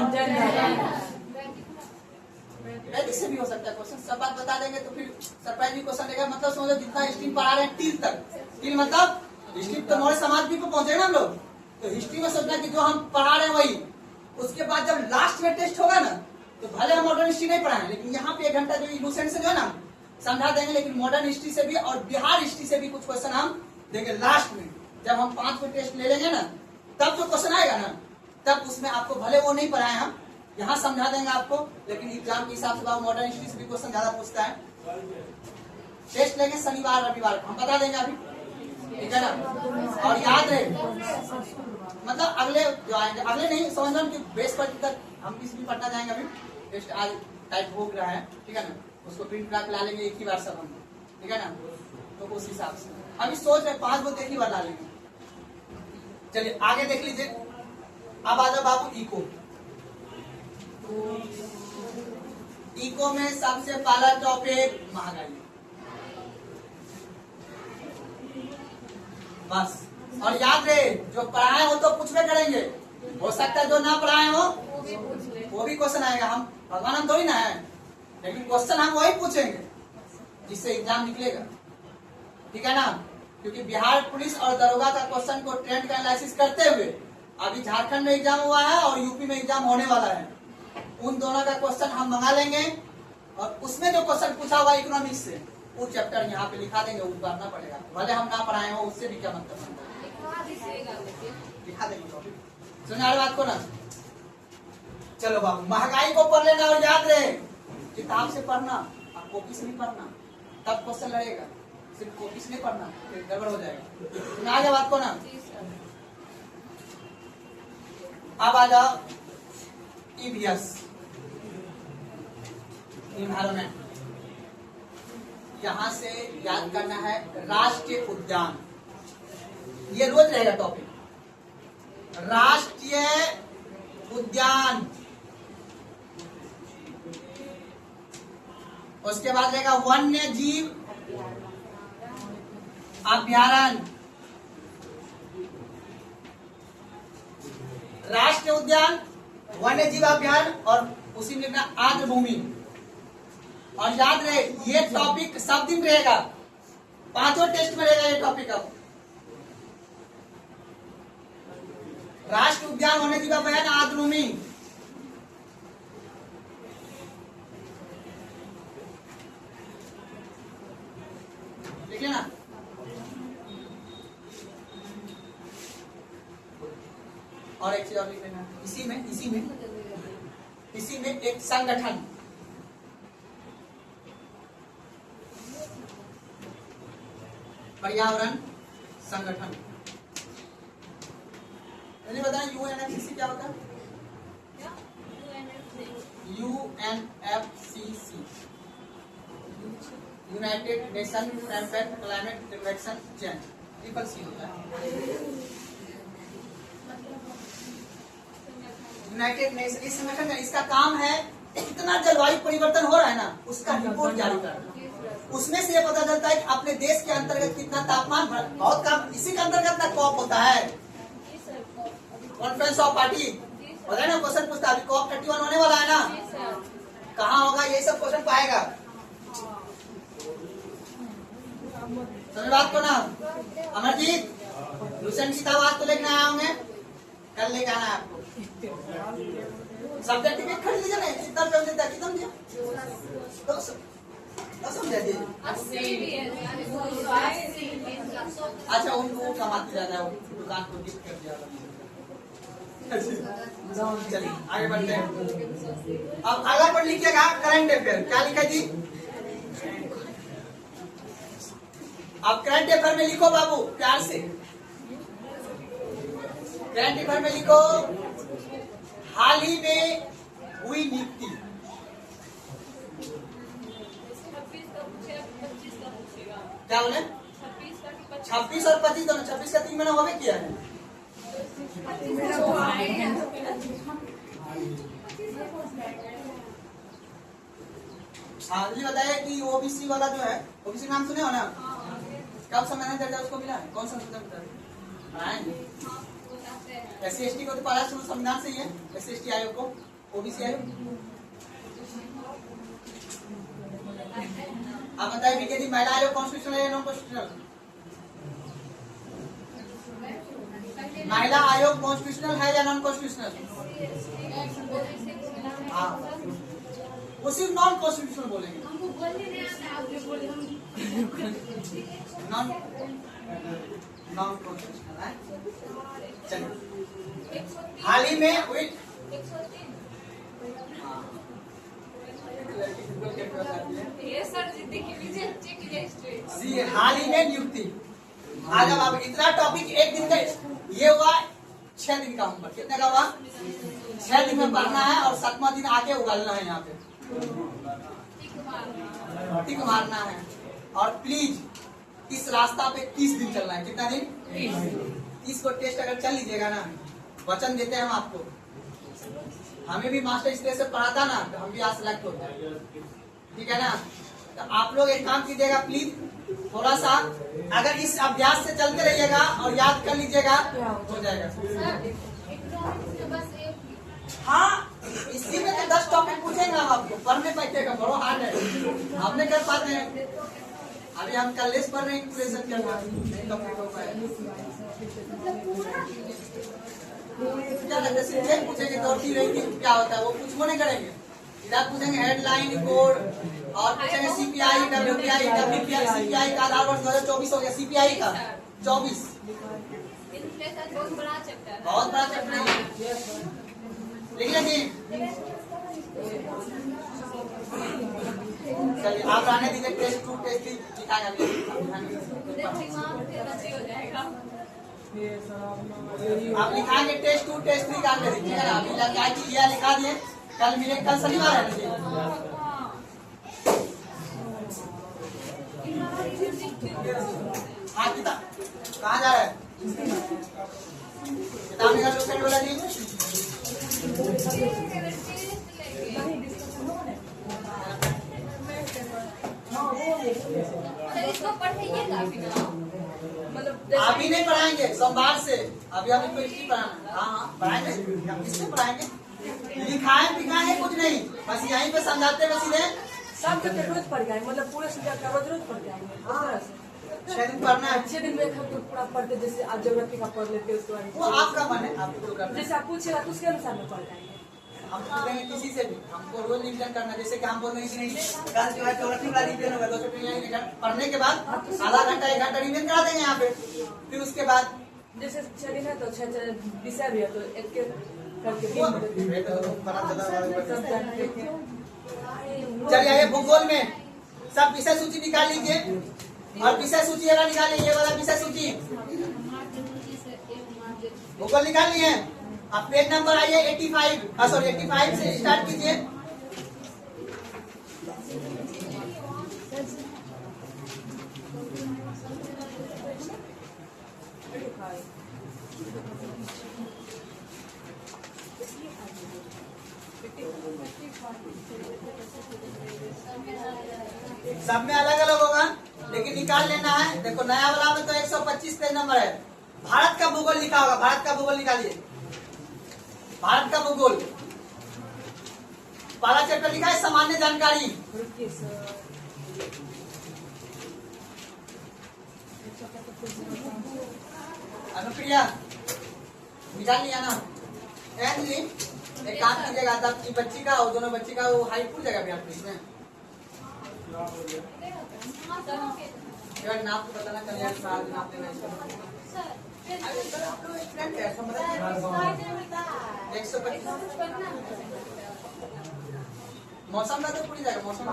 A: वैदिक से भी हो सकता है क्वेश्चन। सब बात बता देंगे तो फिर सरप्राइजिंग क्वेश्चन रहेगा। मतलब समझो जितना हिस्ट्री पढ़ा रहे हैं टिल तक, टिल मतलब हिस्ट्री तो मौर्य समाज भी पे पहुंचेगा हम लोग। तो हिस्ट्री में सोचना कि जो हम पढ़ा रहे हैं वही, उसके बाद जब लास्ट में टेस्ट होगा ना तो भले हम मॉडर्न हिस्ट्री नहीं पढ़ाएं, लेकिन यहाँ पे 1 घंटा जो लूसेंट से जो है ना समझा देंगे। लेकिन मॉडर्न हिस्ट्री से भी और बिहार हिस्ट्री से भी कुछ क्वेश्चन हम देंगे लास्ट में। जब हम 5 को टेस्ट ले लेंगे ना तब जो क्वेश्चन आएगा ना, तब उसमें आपको भले वो नहीं पढ़ाए हम, यहाँ समझा देंगे आपको, लेकिन एग्जाम के हिसाब से मॉडर्न हिस्ट्री से भी क्वेश्चन ज्यादा पूछता है। टेस्ट लेंगे शनिवार रविवार, हम बता देंगे अभी, ठीक है ना। और याद रहे मतलब अगले जो आएंगे, अगले नहीं समझना कि बेस पर तक हम भी पढ़ना जाएंगे। अभी टेस्ट आज टाइप हो रहा है, ठीक है ना, उसको प्रिंट करा के ला लेंगे एक ही बार सब हम, ठीक है ना। तो उस हिसाब से अभी सोच रहे 5 को एक ही बार ला लेंगे। चलिए आगे देख लीजिए। अब आ जाओ बाबू इको। इको में सबसे पहला टॉपिक महंगाई, बस। और याद रहे जो पढ़ाए हो तो पूछवे करेंगे, हो सकता है जो ना पढ़ाए हो वो भी क्वेश्चन आएगा। हम भगवान हम थोड़ी ना है, लेकिन क्वेश्चन हम वही पूछेंगे जिससे एग्जाम निकलेगा, ठीक है ना। क्योंकि बिहार पुलिस और दरोगा का क्वेश्चन को ट्रेंड का एनालिसिस करते हुए अभी झारखंड में एग्जाम हुआ है और यूपी में एग्जाम होने वाला है। उन दोनों का क्वेश्चन हम मंगा लेंगे और उसमें जो क्वेश्चन पूछा हुआ इकोनॉमिक्स से वो चैप्टर यहाँ पे लिखा देंगे, वो पढ़ना पड़ेगा। भले हम ना पढ़ाए हो उससे भी क्या मतलब है, दिखा देंगे। सुना रहे बात को ना। चलो बाबू महंगाई को पढ़ लेना और याद रहे किताब से पढ़ना और कॉपी से नहीं पढ़ना, तब क्वेश्चन लड़ेगा। सिर्फ कॉपी से नहीं पढ़ना फिर गड़बड़ हो जाएगा। सुना रहे बात को ना। अब आ जाओ ईवीएस, इन्वायरमेंट। यहां से याद करना है राष्ट्रीय उद्यान, ये रोज रहेगा टॉपिक, राष्ट्रीय उद्यान। उसके बाद रहेगा वन्य जीव अभयारण्य। राष्ट्रीय उद्यान, वन्य जीव अभयारण्य और उसी में लिखना आर्द्र भूमि। और याद रहे ये टॉपिक सब दिन रहेगा, 5 टेस्ट में रहेगा ये टॉपिक। अब राष्ट्रीय उद्यान, वन्य जीव अभयारण्य, आर्द्र भूमि। ठीक है ना। और एक चीज और लिख लेना, इसी में एक संगठन, पर्यावरण संगठन। मुझे बताएं यूएनएफसीसी क्या होता है?
B: क्या?
A: UNFCCC United Nation Framework Climate Action Change, triple C होता है। यूनाइटेड नेशन इस संगठन का इसका काम है कितना जलवायु परिवर्तन हो रहा है ना उसका रिपोर्ट जारी करना। उसमें से ये पता चलता है कि अपने देश के अंतर्गत कितना तापमान बहुत कम, इसी के अंतर्गत ना कॉप होता है, कॉन्फ्रेंस ऑफ पार्टी होता है ना। क्वेश्चन पूछता है अभी कॉप 31 होने वाला है ना, कहाँ होगा, ये सब क्वेश्चन पाएगा। समझ बात को ना। अमरजीत ट्यूशन की किताब आज तो लेकर आया होंगे, कल लेकर आना है आपको। सब्जेक्ट में खरीद लीजिए ना, कितना रुपया देता है, कितना दिया? 10 समझा दिए। अच्छा उनको कमाती ज्यादा है, दुकान को गिफ्ट कर दिया। चलिए आगे बढ़ते हैं। अब अगला पर लिखिएगा करंट अफेयर, क्या लिखा जी? अब करंट अफेयर में लिखो बाबू प्यार से, करंट अफेयर में लिखो हाल ही में हुई नियुक्ति।
B: 26 का पूछेगा।
A: क्या बोले? 26 और 25 दोनों, 26 का 3 महीना होवे किया है। हाँ जी बताइए कि ओबीसी वाला जो है, ओबीसी नाम सुने हो ना, कब संविधान दर्जा उसको मिला है, कौन सा संविधान? SC ST को तो पढ़ा शुरू संविधान से ही है, SC ST आयोग को, ओबीसी आयोग। आप बताइए बीके जी महिला आयोग कॉन्स्टिट्यूशनल है या नॉन कॉन्स्टिट्यूशनल? महिला आयोग कॉन्स्टिट्यूशनल है या नॉन कॉन्स्टिट्यूशनल? हाँ उसी नॉन कॉन्स्टिट्यूशनल बोलेंगे, नॉन कॉन्स्टिट्यूशनल है। चलिए हाल ही में हुई हाल ही में नियुक्ति। आज अब इतना टॉपिक एक दिन का ये हुआ, 6 दिन का होमवर्क। कितने का हुआ? 6 दिन में पढ़ना है और 7वां दिन आके उगलना है, यहाँ पे टिक मारना है। और प्लीज इस रास्ता पे 30 दिन चलना है। कितना दिन? 30 को टेस्ट अगर चल लीजिएगा ना, वचन देते हैं हम आपको। हमें भी मास्टर इस तरह से पढ़ाता ना तो हम भी आज सेलेक्ट होते हैं, ठीक है ना। तो आप लोग एक काम कीजिएगा प्लीज, थोड़ा सा अगर इस अभ्यास से चलते रहिएगा और याद कर लीजिएगा हो जाएगा। हाँ इसी में तो 10 टॉपिक पूछेंगे हम आपको, पढ़ने बैठेगा, बड़ो हार्ड है, आपने कर पाते हैं। अभी हम कल पढ़ रहे हैं क्या लगता है, सिर्फ पूछेंगे दौड़ती रहेगी क्या होता है, वो कुछ वो नहीं करेंगे। इधर पूछेंगे हेडलाइन कोड और पूछेंगे सीपीआई डब्ल्यूपीआई डब्ल्यूपीआई सीपीआई का आधार वर्ष 2024 हो गया, सीपीआई का 24
B: बहुत बड़ा चैप्टर है,
A: बहुत बड़ा चैप्टर है। लिख लेंगे। चलिए आप आने दीजिए, टेस्ट 2 टेस्ट 3 दिखाएगा आप लिखाएंगे टेस्ट 2 टेस्ट 3 का लिखिएगा ना। अभी लगाई यह लिखा दिए, कल मिले, कल शनिवार है मुझे। हाँ किताब कहाँ जा रहा है? किताब निकाल लो बोला जी।
B: इसको पढ़ाइएगा मतलब
A: अभी नहीं पढ़ाएंगे, सोमवार से। अभी हम इनको हिस्ट्री पढ़ाना। हाँ पढ़ाएंगे, हम किससे पढ़ाएंगे? लिखाए पिखाए कुछ नहीं, बस यहीं पे समझाते हैं सीधे।
C: सब जगह रोज पढ़ जाएंगे, मतलब पूरे सब्जेक्ट का रोज पढ़ जाएंगे।
A: 6 दिन पढ़ना है,
C: 6 दिन में एक हफ्ते पूरा पढ़ते, जैसे आज ज्योग्राफी का पढ़ लेते हैं उसके बाद
A: वो आपका मन है, आपको जो करना है।
C: जैसे आप पूछेगा तो उसके अनुसार में पढ़ जाएंगे।
A: हम पूछेंगे किसी से भी, हमको रोज रिवीजन करना। जैसे कि हम बोल रहे हैं कि नहीं कल जो है ज्योग्राफी वाला रिवीजन होगा, 2 चैप्टर पढ़ने के बाद आधा घंटा 1 घंटा रिवीजन करा देंगे यहाँ पे। फिर उसके बाद
C: जैसे 6 दिन है तो 6 विषय भी है, तो एक करके
A: चलिए आइए भूगोल में सब विषय सूची निकाल लीजिए। और विषय सूची अगर निकालिए, ये वाला विषय सूची भूगोल निकाल लिए। अब पेज नंबर आइए 85, सॉरी 85 से स्टार्ट कीजिए। सब में अलग अलग होगा, लेकिन निकाल लेना है। देखो नया वाला में तो 125 पेज नंबर है। भारत का भूगोल लिखा होगा, भारत का भूगोल निकालिए। भारत का भूगोल पहला चैप्टर लिखा है सामान्य जानकारी। अनुप्रिया निकाल लिया ना? एंजली एक काम कीजिएगा, तब की बच्ची का और दोनों बच्ची का वो हाइट पूछ जाएगा बिहार पुलिस में। यार नाप तो बताना, कल यार साल नाप देना इसका। 125 मौसम का तो पूरी जाएगा। मौसम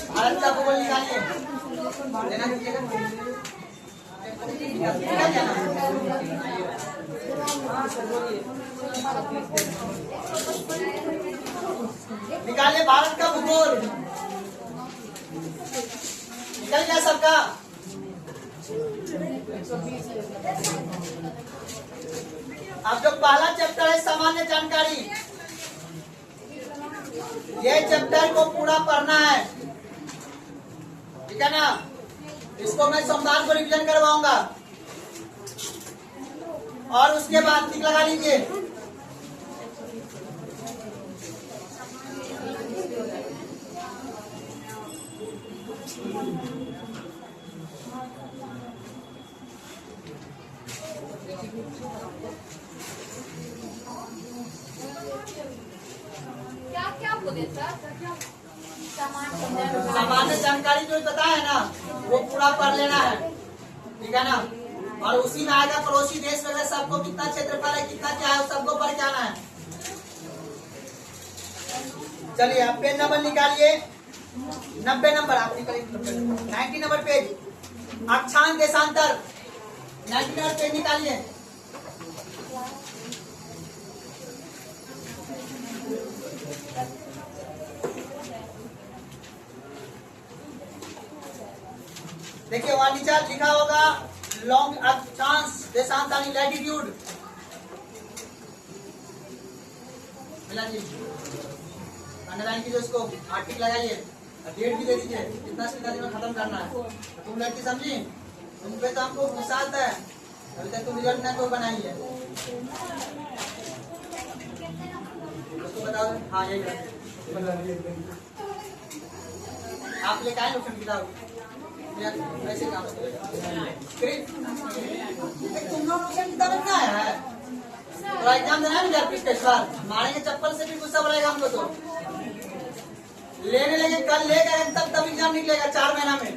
A: भारत का भूगोल निकालिए, देना दीजिएगा। निकालिए भारत का भूगोल। निकल गया सबका? अब जो पहला चैप्टर है सामान्य जानकारी, ये चैप्टर को पूरा पढ़ना है, ठीक है ना? इसको मैं सोमवार को रिवीजन करवाऊंगा और उसके बाद टिक लगा लीजिए।
B: क्या क्या बोले सर?
A: सामान्य जानकारी जो बताया है ना, वो पूरा पढ़ लेना है, ठीक है ना? और उसी में आएगा पड़ोसी देश वगैरह, सबको कितना क्षेत्रफल है, कितना क्या है, सबको पढ़ के आना है। चलिए आप पेज नंबर निकालिए। 90 नंबर आप निकालिए। 90 नंबर पेज, अक्षांश देशांतर। 90 नंबर पेज निकालिए। देखिए वहां नीचे लिखा होगा लॉन्ग अक्षांश देशांतर लैटिट्यूड। मिला जी अंडरलाइन कीजिए, उसको आर्टिक लगाइए, डेट भी दे दीजिए, कितना से कितना दिन में खत्म करना है। तुम लड़की समझी, तुम पे तो हमको गुस्सा आता है, अभी तक तुम रिजल्ट ना कोई बनाई है। उसको बताओ। हाँ यही आप लेकर आए लोग किताब, ऐसे काम तुम लोग किताब क्या है? तो एग्जाम देना है यार, पिछले बार मारेंगे चप्पल से भी गुस्सा बढ़ेगा हमको। तो लेने लगे, कल ले गए तब एग्जाम निकलेगा 4 महीना में,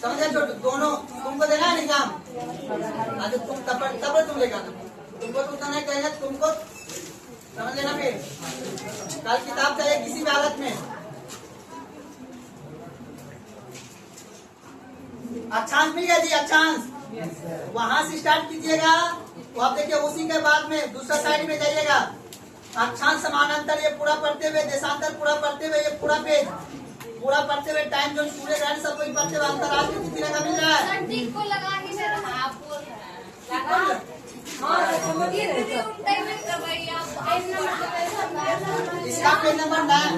A: समझे? जो दोनों तुमको देना है एग्जाम, आज तुम तब तुम लेगा, तुमको तो नहीं कहेगा, तुमको समझ लेना। फिर कल किताब चाहिए किसी भी हालत में। अक्षांश मिल गया जी, अक्षांश वहां से स्टार्ट कीजिएगा। तो आप देखिए उसी के बाद में दूसरा साइड में जाइएगा। अक्षांश समानांतर ये पूरा पढ़ते हुए, देशांतर पूरा पढ़ते हुए, ये पूरा पेज पूरा पढ़ते हुए, टाइम जोन पूरे ग्रहण सब कुछ पढ़ते हुए अंतरराष्ट्रीय तिथि रेखा मिल रहा है।
B: को लगा ही मेरा आप बोल रहे हैं।
A: इसका पेज नंबर 9,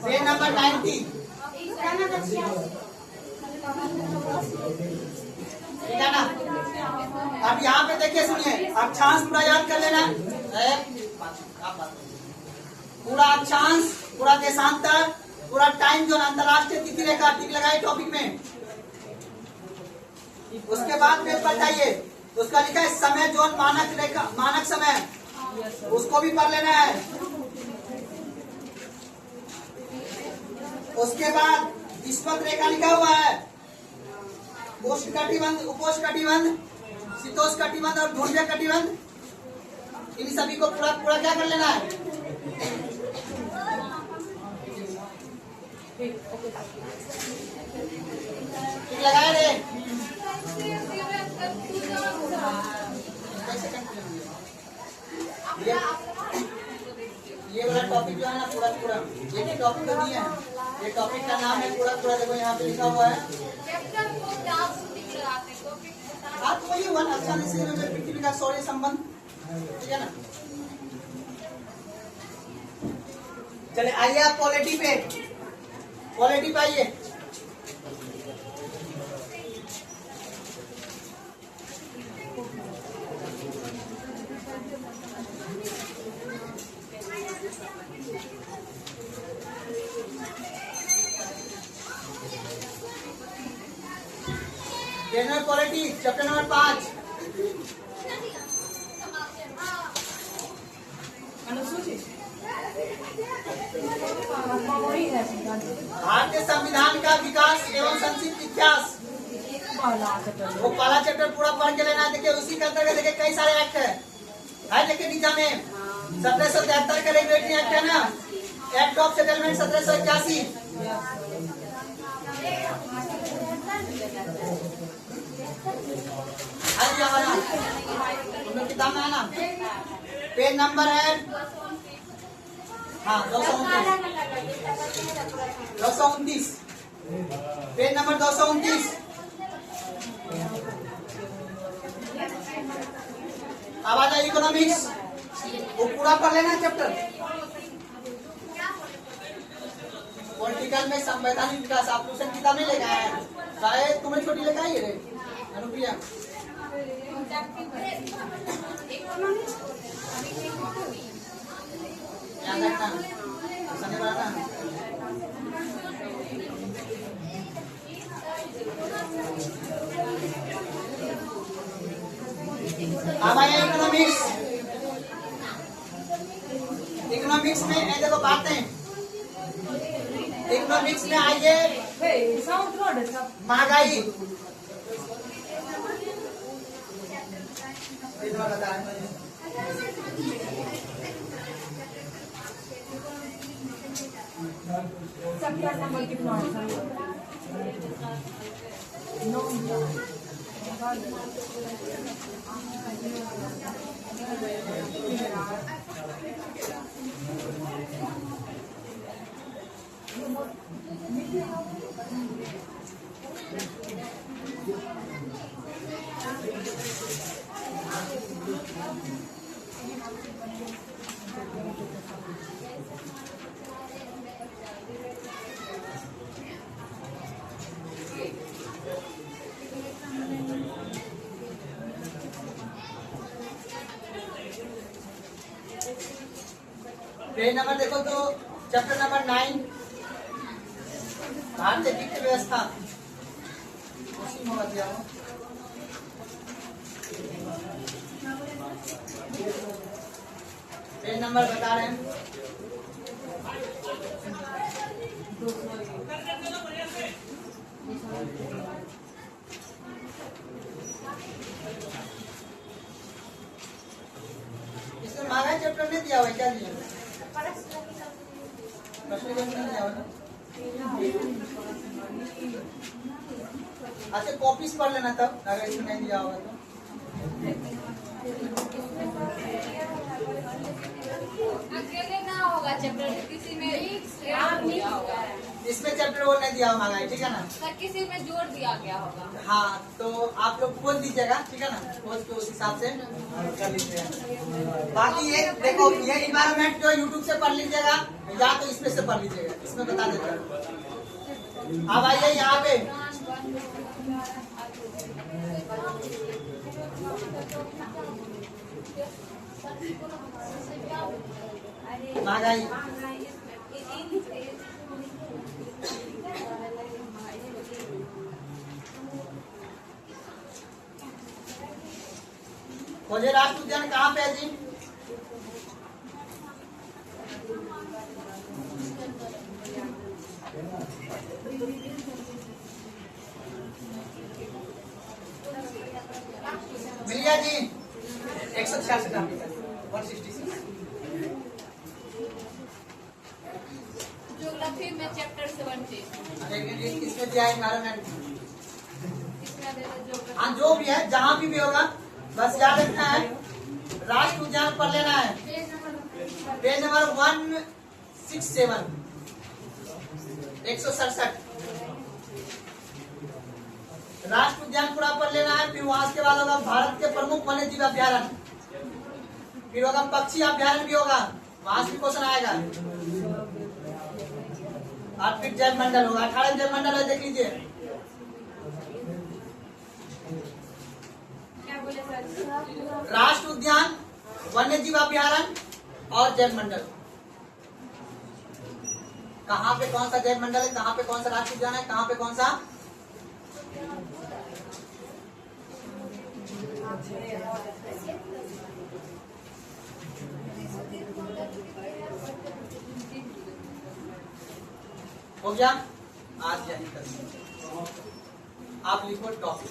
A: पेज नंबर 90, ठीक है ना? अब यहाँ पे देखिए, सुनिए, अक्षांश पूरा याद कर लेना। पूरा अक्षांश, पूरा देशांतर, पूरा टाइम जोन, अंतरराष्ट्रीय तिथि रेखा टिक लगाए टॉपिक में। उसके बाद पेज बताइए, उसका लिखा है समय जोन, मानक रेखा, मानक समय, उसको भी पढ़ लेना है। उसके बाद विषुवत रेखा लिखा हुआ है, उष्णकटिबंध, उपोष्णकटिबंध, शीतोष्णकटिबंध और ध्रुवीय कटिबंध, इन सभी को पूरा पूरा क्या कर लेना है?
C: ठीक ओके
A: ठीक लगाए रे कैसे कंफ्यूजन ये वाला टॉपिक जो है ना पूरा पूरा ये भी टॉपिक तो दिए हैं। ये टॉपिक का नाम है पूरा पूरा, देखो यहाँ पे लिखा हुआ है। आप वही हुआ ना, अच्छा में पृथ्वी का सौर्य संबंध, ठीक है ना। चले आइए आप पॉलिटी पे, पॉलिटी पे आइए। General politics chapter number 5।
C: अनुसूची
A: भारतीय संविधान का विकास एवं संक्षिप्त इतिहास, वो पहला चैप्टर पूरा पढ़ के लेना है। देखिए उसी के अंतर्गत देखिए कई सारे एक्ट है देखिए नीचा में 1773 का रेगुलेटरी एक्ट है ना, एक्ट ऑफ सेटलमेंट 1781। किताब में है ना, पेज नंबर है हाँ 229, पेज नंबर 229। अब आ जाए इकोनॉमिक्स, वो पूरा पढ़ लेना चैप्टर। पॉलिटिकल में संवैधानिक विकास, आप ट्यूशन किताब नहीं लेकर आए हैं, शायद तुम्हें छोटी लेकर आई रे अनुप्रिया। याद रखना शनिवार ना। अब आइए इकोनॉमिक्स। इकोनॉमिक्स में ये देखो बातें, इकोनॉमिक्स में आइए महंगाई,
C: चैप्टर नंबर कितना है? 9।
A: पेज नंबर देखो तो चैप्टर नंबर 9 भारतीय वित्त व्यवस्था, उसी में दिया हो। पेज नंबर बता रहे हैं। इसमें महंगाई चैप्टर नहीं दिया हुआ है क्या? दिया प्रश्न नहीं दिया हुआ। अच्छा कॉपीज पढ़ लेना तब, अगर इसमें नहीं दिया होगा तो।
B: अकेले ना होगा चैप्टर, किसी में दिया होगा,
A: इसमें चैप्टर वो नहीं दिया महंगाई, ठीक है ना।
B: तो किसी में जोड़ दिया गया होगा।
A: हाँ तो आप लोग खोज दीजिएगा, ठीक है ना, खोज के उस हिसाब से कर लीजिएगा। बाकी ये देखो ये इन्वायरमेंट जो यूट्यूब से पढ़ लीजिएगा या तो इसमें से पढ़ लीजिएगा, इसमें बता देता हूँ। अब आइए यहाँ पे महंगाई, खोजे राष्ट्रीय उद्यान कहाँ पे है जी? मिल गया जी 166 166।
B: चौथी में चैप्टर 70
A: लेकिन इसमें दिया है एनवायरमेंट।
B: इसमें दे दो जो
A: हाँ जो भी है जहाँ भी होगा बस याद रखना है, राष्ट्र उद्यान पढ़ लेना है। पेज नंबर 167 167 राष्ट्र उद्यान पूरा पढ़ लेना है। फिर वहां के बाद होगा भारत के प्रमुख वन्य जीव अभ्यारण्य, फिर होगा पक्षी अभ्यारण्य भी होगा, वहां से भी क्वेश्चन आएगा। और फिर जैव मंडल होगा, 18 जैव मंडल है, देख लीजिए।
B: क्या बोले सर?
A: राष्ट्र उद्यान, वन्य जीव अभ्यारण्य और जैव मंडल। कहाँ पे कौन सा जैव मंडल है, कहाँ पे कौन सा राष्ट्र उद्यान है, कहाँ पे कौन सा हो गया। आज यही कर आप लिखो टॉपिक।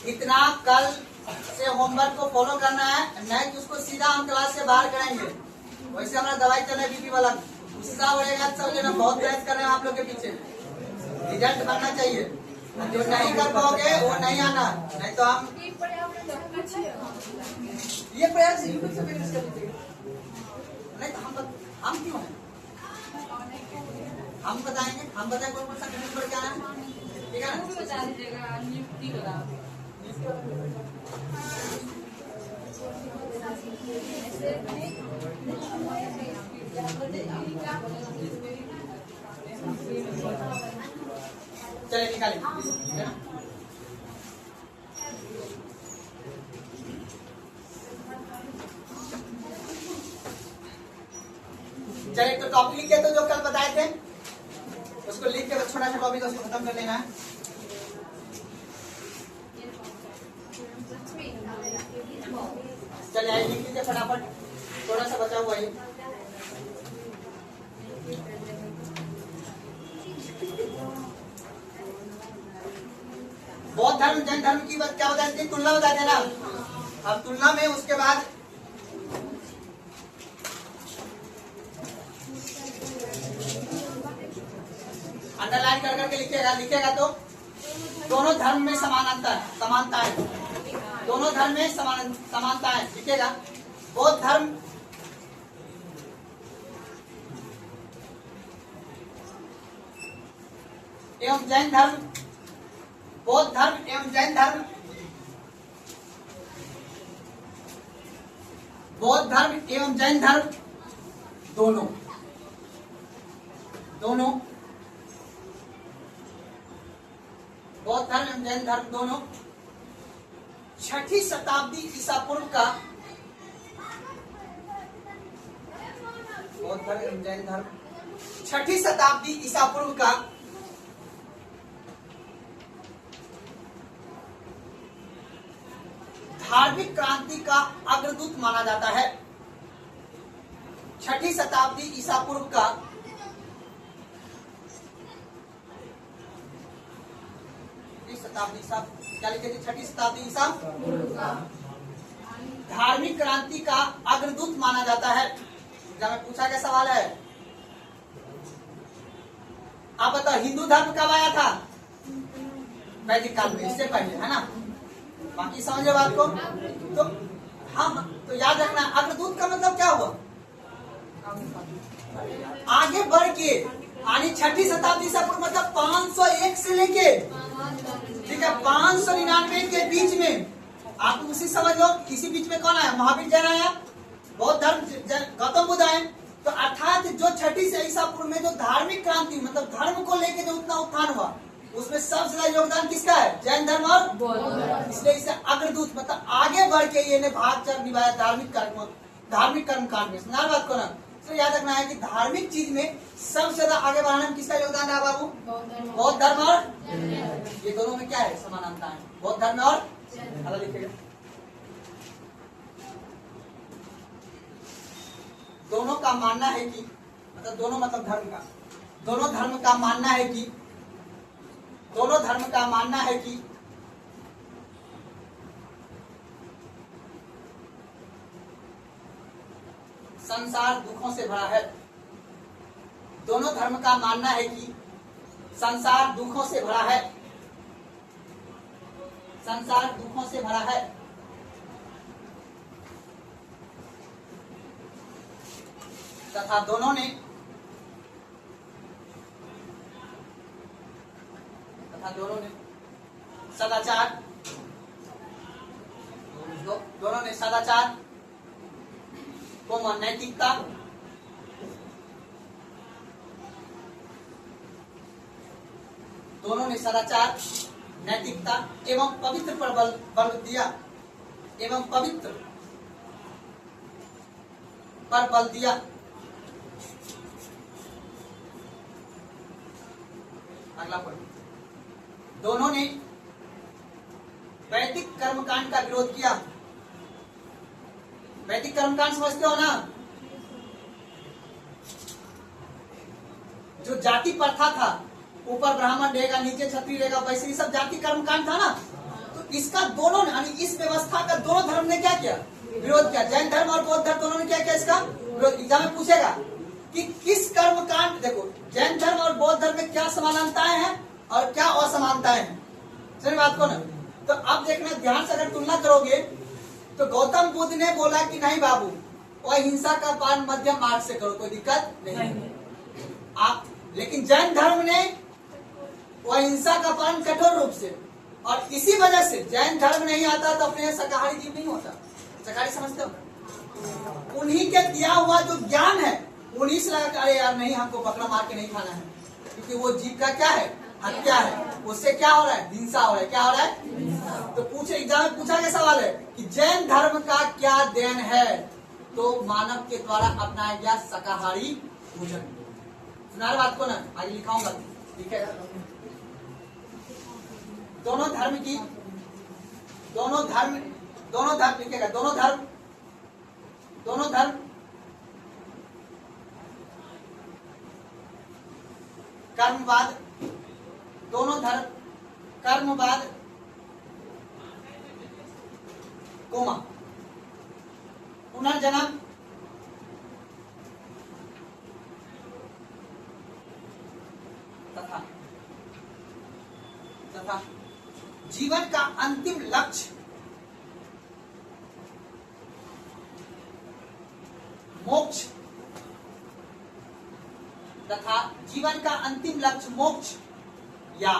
A: इतना कल से होमवर्क को फॉलो करना है, नहीं तो उसको सीधा हम क्लास से बाहर कराएंगे। वैसे हमारा दवाई चल रहा है बीपी वाला, गुस्सा बढ़ेगा सब लेना, बहुत बहस कर रहे हैं आप लोग के पीछे। रिजल्ट बनना चाहिए, जो नहीं कर पाओगे वो नहीं आना, नहीं तो हम ये प्रयास यूट्यूब से प्रयास कर लीजिए। नहीं तो हम क्यों हैं, हम बताएंगे, हम बताएं कौन कौन सा कंटेंट पढ़ के आना है, ठीक है ना।
B: बता दीजिएगा नियुक्ति का।
A: चलिए निकालें, ठीक है ना। चलिए तो टॉपिक लिख के तो जो कल बताए थे उसको लिख के छोटा सा टॉपिक उसको खत्म कर लेना है। चलिए आइए लिख लीजिए फटाफट, थोड़ा सा बचा हुआ है। बौद्ध धर्म जैन धर्म की बात क्या बताते थे, तुलना बताते हैं ना। अब तुलना में उसके बाद अंडरलाइन कर करके लिखेगा तो दोनों धर्म में समानता है, दोनों धर्म में समानता है, लिखेगा। बौद्ध धर्म एवं जैन धर्म, बौद्ध धर्म एवं जैन धर्म, बौद्ध धर्म एवं जैन धर्म दोनों बौद्ध धर्म एवं जैन धर्म दोनों 6ठी शताब्दी ईसा पूर्व का, बौद्ध धर्म एवं जैन धर्म 6ठी शताब्दी ईसा पूर्व का धार्मिक क्रांति का अग्रदूत माना जाता है। 6ठी शताब्दी ईसा पूर्व का शताब्दी ईसा क्या लिखे थे, 6ठी शताब्दी ईसा धार्मिक क्रांति का अग्रदूत माना जाता है। जब मैं पूछा क्या सवाल है, आप बताओ हिंदू धर्म कब आया था, वैदिक काल में, इससे पहले, है ना। बाकी समझे बात को। तो हम तो याद रखना, अग्रदूत का मतलब क्या हुआ, आगे बढ़ के, यानी 6ठी शताब्दी ईसा पूर्व मतलब 501 से लेके, ठीक है, 599 के बीच में आप उसी समझ लो। इसी बीच में कौन आया, महावीर जैन आया, बौद्ध धर्म गौतम बुद्ध आए। तो अर्थात जो 6ठी से ईसा पूर्व में जो धार्मिक क्रांति मतलब धर्म को लेके जो उतना उत्थान हुआ, उसमें सबसे ज्यादा योगदान किसका है, जैन धर्म और बौद्ध। इसलिए इसे अग्रदूत मतलब आगे बढ़ के ये भाग निभाया धार्मिक कर्म कांड में। समझा बात को ना। तो याद रखना है कि धार्मिक चीज में सबसे ज्यादा आगे बढ़ाने में किसका योगदान है बाबू, बौद्ध धर्म और ये दोनों में क्या है, समानता है, बौद्ध धर्म और अलग लिखेगा। दोनों का मानना है कि मतलब दोनों मतलब धर्म का, दोनों धर्म का मानना है कि संसार दुखों से भरा है। दोनों धर्म का मानना है कि संसार दुखों से भरा है, संसार दुखों से भरा है, तथा दोनों ने सदाचार, दोनों ने सदाचार को नैतिकता, दोनों ने सदाचार, नैतिकता एवं पवित्र पर बल दिया, एवं पवित्र पर बल दिया। अगला पॉइंट, दोनों ने वैदिक कर्मकांड का विरोध किया। वैदिक कर्मकांड समझते हो ना, जो जाति प्रथा था, ऊपर ब्राह्मण रहेगा, नीचे क्षत्रिय रहेगा, वैसे ही सब जाति कर्मकांड था ना। तो इसका दोनों ने, यानी इस व्यवस्था का दोनों धर्म ने क्या किया? विरोध किया। जैन धर्म और बौद्ध धर्म दोनों ने क्या किया? इसका विरोध। एग्जाम में पूछेगा कि किस कर्मकांड, देखो जैन धर्म और बौद्ध धर्म में क्या समानताएं हैं और क्या असमानताएं हैं, समझ बात को ना। तो अब देखना ध्यान से, अगर तुलना करोगे तो गौतम बुद्ध ने बोला कि नहीं बाबू, और हिंसा का पालन मध्यम मार्ग से करो, कोई दिक्कत नहीं। आप लेकिन जैन धर्म ने अहिंसा का पालन कठोर रूप से, और इसी वजह से जैन धर्म नहीं आता तो अपने शाकाहारी जीव नहीं होता। शाकाहारी समझते हो? उन्हीं के दिया हुआ जो ज्ञान है, उन्हीं से लगा अरे यार नहीं, हमको बकरा मार के नहीं खाना है, क्योंकि वो जीव का क्या है? हत्या है। उससे क्या हो रहा है? हिंसा हो रहा है। क्या हो रहा है? तो पूछे, एग्जाम में पूछा गया सवाल है कि जैन धर्म का क्या देन है? तो मानव के द्वारा अपनाया गया शाकाहारी भोजन। सुना रहे बात को ना, आगे लिखाऊंगा, ठीक है। दोनों धर्म लिखेगा, दोनों धर्म कर्मवाद, दोनों धर्म कर्मवाद, कोमा पुनर्जन्म, तथा जीवन का अंतिम लक्ष्य मोक्ष, तथा जीवन का अंतिम लक्ष्य मोक्ष या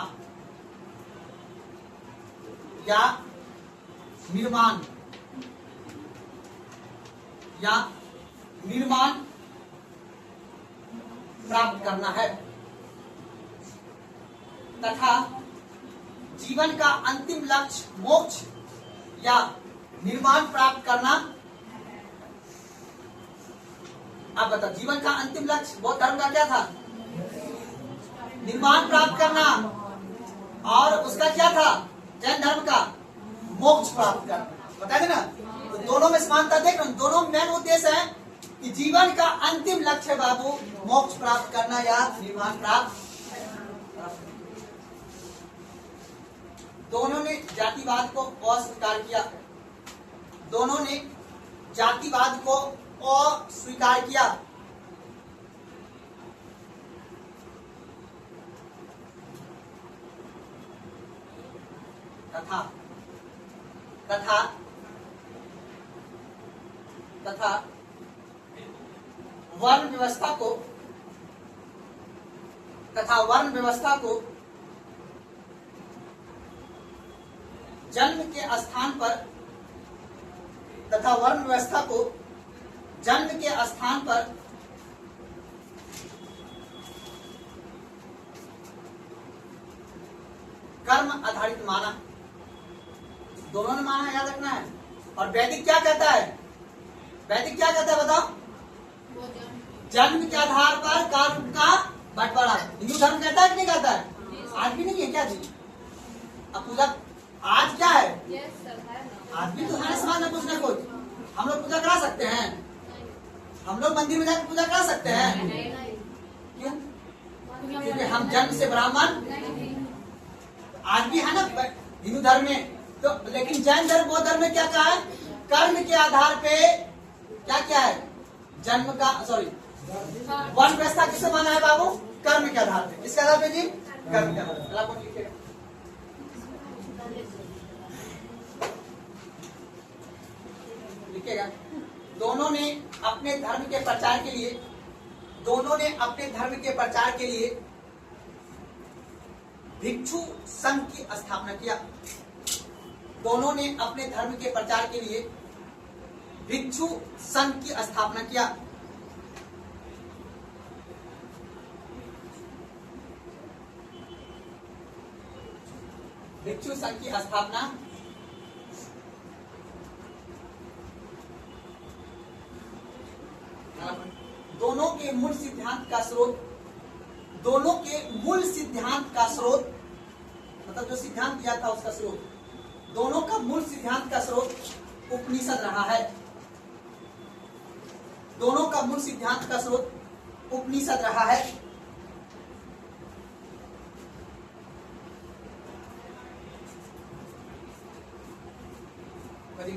A: निर्माण प्राप्त करना है, तथा जीवन का अंतिम लक्ष्य मोक्ष या निर्माण प्राप्त करना। आप बताओ, जीवन का अंतिम लक्ष्य बौद्ध धर्म का क्या था? निर्माण प्राप्त करना। और उसका क्या था जैन धर्म का? मोक्ष प्राप्त करना। बता देना, तो दोनों में समानता देख रहे, दोनों मेन उद्देश्य है कि जीवन का अंतिम लक्ष्य है बाबू मोक्ष प्राप्त करना या निर्माण प्राप्त। दोनों ने जातिवाद को अस्वीकार किया, दोनों ने जातिवाद को अस्वीकार किया। तथा वर्ण व्यवस्था को जन्म के स्थान पर कर्म आधारित माना। दोनों ने माना, याद रखना है। और वैदिक क्या कहता है? वैदिक क्या कहता है बताओ? जन्म के आधार पर कर्म का बंटवारा। हिंदू धर्म कहता है कि नहीं कहता है? आज भी नहीं है क्या जी? अब पूजा आज क्या है? आज भी तो हमारे समाज में कुछ ना कुछ हम लोग पूजा करा सकते हैं, हम लोग मंदिर में जाकर पूजा करा सकते हैं। क्यों? क्योंकि हम जन्म से ब्राह्मण आज भी है ना हिंदू धर्म में। तो लेकिन जैन धर्म बौद्ध धर्म में क्या कहा है? कर्म के आधार पे क्या क्या है? वर्ण व्यवस्था किसे माना है बाबू? कर्म के आधार पे। किसके आधार पे जी? कर्म के आधार पे। चला कौन लिखेगा? लिखेगा। दोनों ने अपने धर्म के प्रचार के लिए भिक्षु संघ की स्थापना किया। दोनों ने अपने धर्म के प्रचार के लिए भिक्षु संघ की स्थापना किया। भिक्षु संघ की स्थापना दोनों के मूल सिद्धांत का स्रोत मतलब जो सिद्धांत दिया था उसका स्रोत, दोनों का मूल सिद्धांत का स्रोत उपनिषद रहा है। दोनों का मूल सिद्धांत का स्रोत उपनिषद रहा है।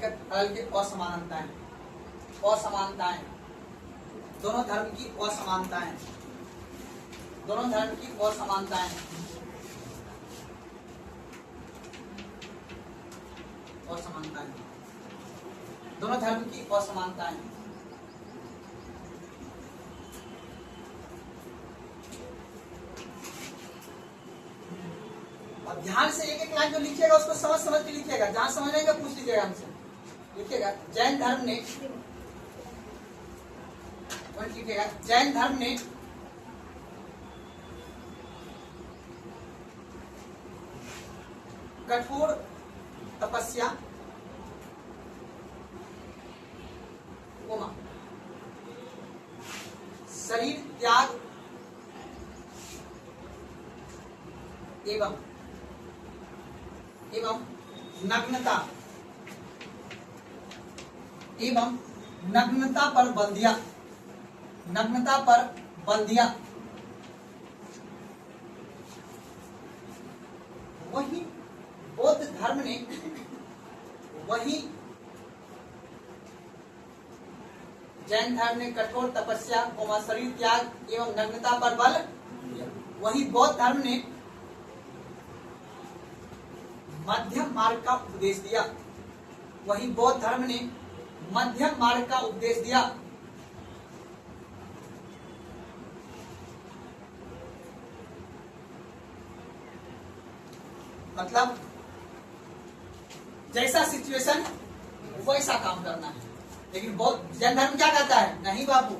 A: के असमानताएं दोनों धर्म की असमानताएं दोनों धर्म की असमानताएं अब ध्यान से एक एक लाइन जो लिखिएगा उसको समझ के लिखिएगा। जहां समझने का पूछ लीजिएगा हमसे। लिखिएगा जैन धर्म ने कठोर तपस्या शरीर त्याग एवं नग्नता पर बल दिया। वही बौद्ध धर्म ने जैन धर्म ने कठोर तपस्या शरीर त्याग एवं नग्नता पर बल दिया। वही बौद्ध धर्म ने मध्यम मार्ग का उपदेश दिया। मतलब जैसा सिचुएशन वैसा काम करना है। लेकिन बहुत जैन धर्म क्या कहता है? नहीं बाबू,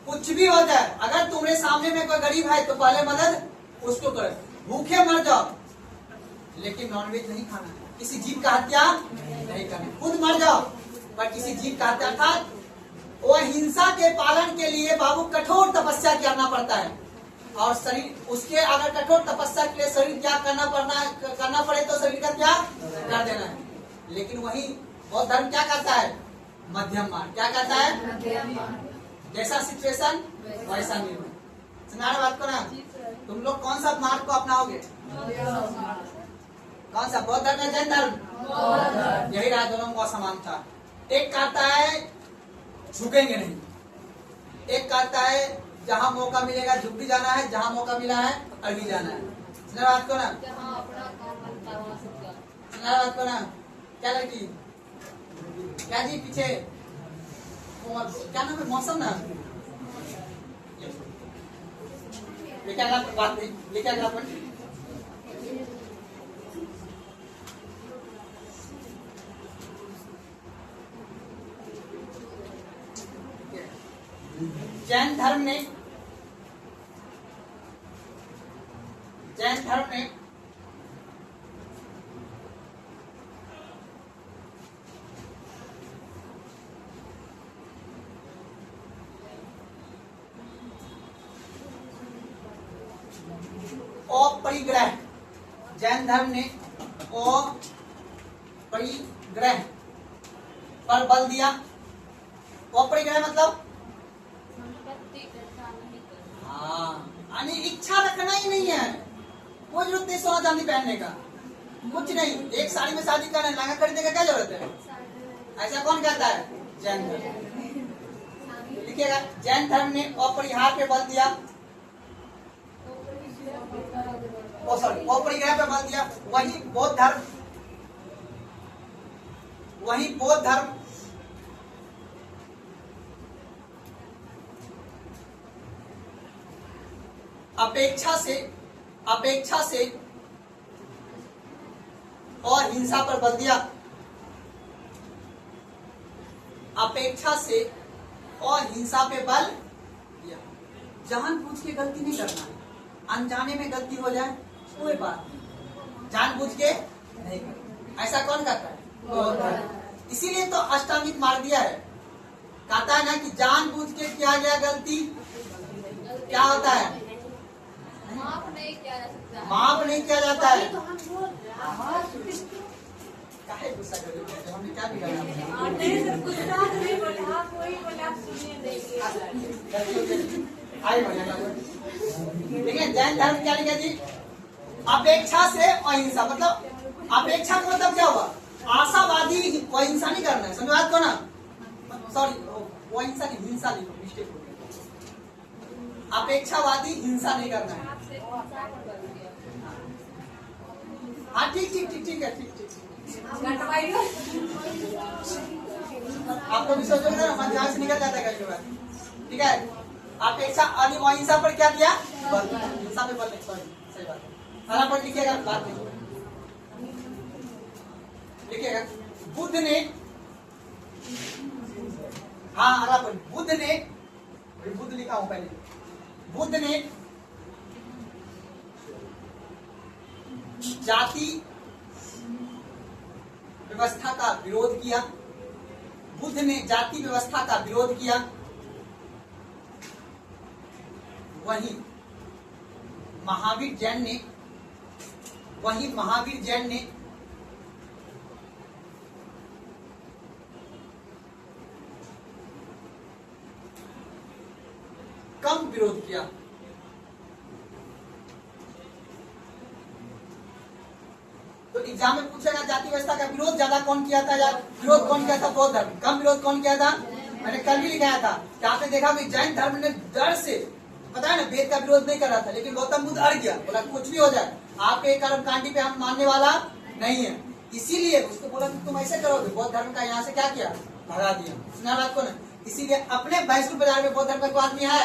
A: कुछ भी हो जाए, अगर तुम्हारे सामने में कोई गरीब है तो पहले मदद उसको करो, भूखे मर जाओ लेकिन नॉनवेज नहीं खाना, किसी जीव का हत्या नहीं करना, खुद मर जाओ पर किसी जीव का हत्या। अर्थात वो हिंसा के पालन के लिए बाबू कठोर तपस्या करना पड़ता है। और शरीर उसके अगर कठोर तपस्या के लिए शरीर त्याग करना पड़े तो शरीर का त्याग कर देना है। लेकिन वही बौद्ध धर्म क्या कहता है? मध्यम मार्ग। क्या कहता है? जैसा सिचुएशन वैसा निर्णय। सुना रहे बात को ना? तुम लोग कौन सा मार्ग को अपनाओगे? कौन सा? बौद्ध धर्म या जैन धर्म? यही रहा दोनों को असमानता। एक कहता है झुकेंगे नहीं, एक कहता है जहाँ मौका मिलेगा झुक भी जाना है, जहाँ मौका मिला है अड़ भी जाना है। सुना बात को ना? सुना बात को ना? क्या लड़की क्या जी पीछे क्या नाम है? मौसम ना लेके अगला बात लेके अगला पॉइंट। जैन धर्म ने अपरिग्रह, जैन धर्म ने अपरिग्रह पर बल दिया। अपरिग्रह मतलब यानी इच्छा रखना ही नहीं है, कोई जरूरत नहीं सोना चांदी पहनने का, कुछ नहीं, एक साड़ी में शादी करना, लहंगा खरीदने का क्या जरूरत है? ऐसा कौन कहता है? जैन धर्म। लिखिएगा जैन धर्म ने अपरिहार पे बल दिया, अपरिग्रह पे बल दिया। वही बौद्ध धर्म अपेक्षा से और हिंसा पर बल दिया, अपेक्षा से और हिंसा पे बल दिया। जानबूझ के गलती नहीं करना है, अनजाने में गलती हो जाए कोई बात नहीं, जानबूझ के नहीं करना। ऐसा कौन करता है? इसीलिए तो अष्टांगिक मार दिया है। कहता है ना कि जानबूझ के किया गया गलती क्या होता है?
B: माफ नहीं किया जा सकता,
A: माफ नहीं किया जाता है। काहे गुस्सा कर रहे हो? हमने क्या बिगाड़ा?
C: नहीं सर, गुस्सा नहीं बोले, हाँ कोई बोले आप सुनिए देखिए।
A: आए बढ़िया। देखिए जैन धर्म क्या लिखा जी? अपेक्षा से अहिंसा, मतलब अपेक्षा का मतलब क्या हुआ? आशावादी अहिंसा नहीं करना है, समझ बात को ना? सॉरी, अहिंसा नहीं, हिंसा लिखो, मिस्टेक हो गई। अपेक्षावादी हिंसा नहीं करना है। हाँ ठीक है, ठीक। आपको भी सोचोगे ना, मन जहाँ से निकल जाता है कभी कभार। ठीक है, अपेक्षा अहिंसा पर क्या दिया? बल। हिंसा पे बल नहीं, सॉरी, सही बात है। सारा पॉइंट लिखिएगा, बात नहीं लिखिएगा। बुद्ध ने, हाँ अगला पॉइंट, बुद्ध लिखा हूं पहले। बुद्ध ने जाति व्यवस्था का विरोध किया, बुद्ध ने जाति व्यवस्था का विरोध किया। वहीं महावीर जैन ने कम विरोध किया। तो एग्जाम में पूछेगा जाति व्यवस्था का विरोध ज्यादा कौन किया था, या विरोध कौन किया था? बौद्ध धर्म। कम विरोध कौन किया था? मैंने कल भी लिखाया था कि आपने देखा कि जैन धर्म ने डर से, पता है ना, वेद का विरोध नहीं कर रहा था, लेकिन गौतम बुद्ध अड़ गया, बोला कुछ भी हो जाए, आपके कर्म कांडी पे हम मानने वाला नहीं है। इसीलिए उसको बोला कि तुम ऐसे करोगे, बौद्ध धर्म का यहाँ से क्या किया? भगा दिया। सुना बात को ना? इसीलिए अपने भैंसपुर बाजार में बौद्ध धर्म का आदमी है,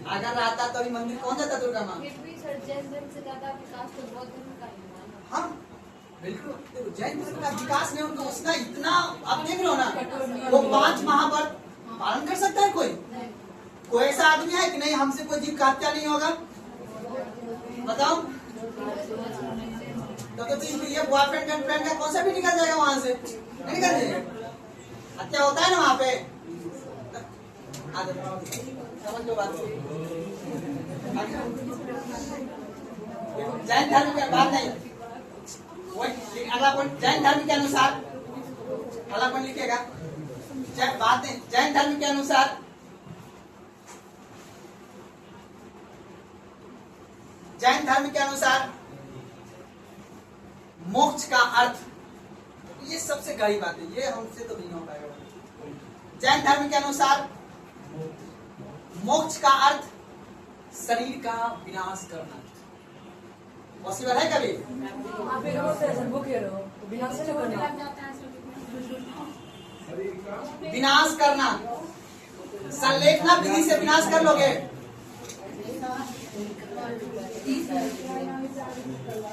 A: अगर रहता तो अभी मंदिर कौन जाता दुर्गा माँ?
B: फिर भी सर जैन धर्म से ज्यादा विकास तो बौद्ध धर्म का ही हुआ ना।
A: हम बिल्कुल, देखो जैन धर्म का विकास नहीं होगा, उसका इतना, आप देख लो ना, वो 5 महाव्रत पालन कर सकता है कोई? कोई ऐसा आदमी है कि नहीं हमसे कोई जीव का हत्या नहीं होगा? बताओ। तो ये बॉयफ्रेंड गर्लफ्रेंड का कौन सा भी निकल जाएगा वहां से? नहीं निकल जाएगा। हत्या होता है ना वहां पे। समझ लो बात। जैन धर्म की बात नहीं, अगला पॉइंट जैन धर्म के अनुसार, अगला पॉइंट लिखिएगा, बात नहीं, जैन धर्म के अनुसार मोक्ष का अर्थ, ये सबसे गहरी बात है, ये हमसे तो नहीं हो पाएगा। जैन धर्म के अनुसार मोक्ष का अर्थ शरीर का विनाश करना। पॉसिबल है कभी?
C: आप एक और से भूखे रहो, विनाश नहीं करना।
A: विनाश करना, संलेखना विधि से विनाश कर लोगे।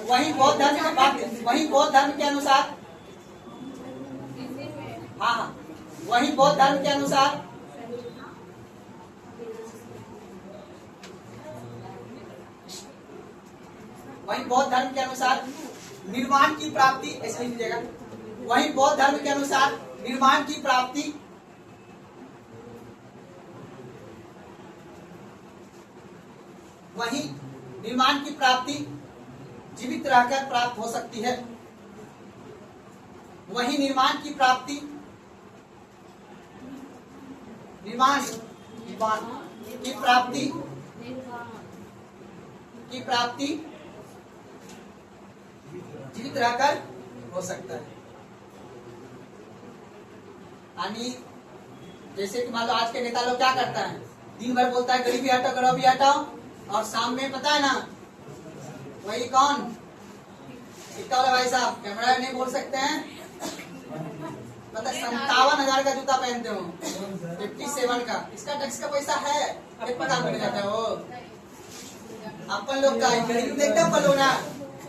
A: वही बौद्ध धर्म की बात, वही बौद्ध धर्म के अनुसार, हाँ, वही बौद्ध धर्म के अनुसार वही बौद्ध धर्म के अनुसार निर्वाण की प्राप्ति, ऐसे लिख लीजिएगा, वही बौद्ध धर्म के अनुसार निर्वाण की प्राप्ति जीवित रहकर प्राप्त हो सकती है। वही निर्वाण की प्राप्ति जीवित रहकर हो सकता है। आणि जैसे कि मान लो आज के नेता लोग क्या करता है, दिन भर बोलता है गरीबी हटाओ गरीबी हटाओ, और शाम में पता है ना वही कौन टिक्का वाला भाई साहब कैमरा नहीं बोल सकते हैं, मतलब 57,000 का जूता पहनते हो, 57 का, इसका टैक्स का पैसा है, कितना काम करने जाता है वो अपन लोग का गरीब देखते हैं अपन लोग ना।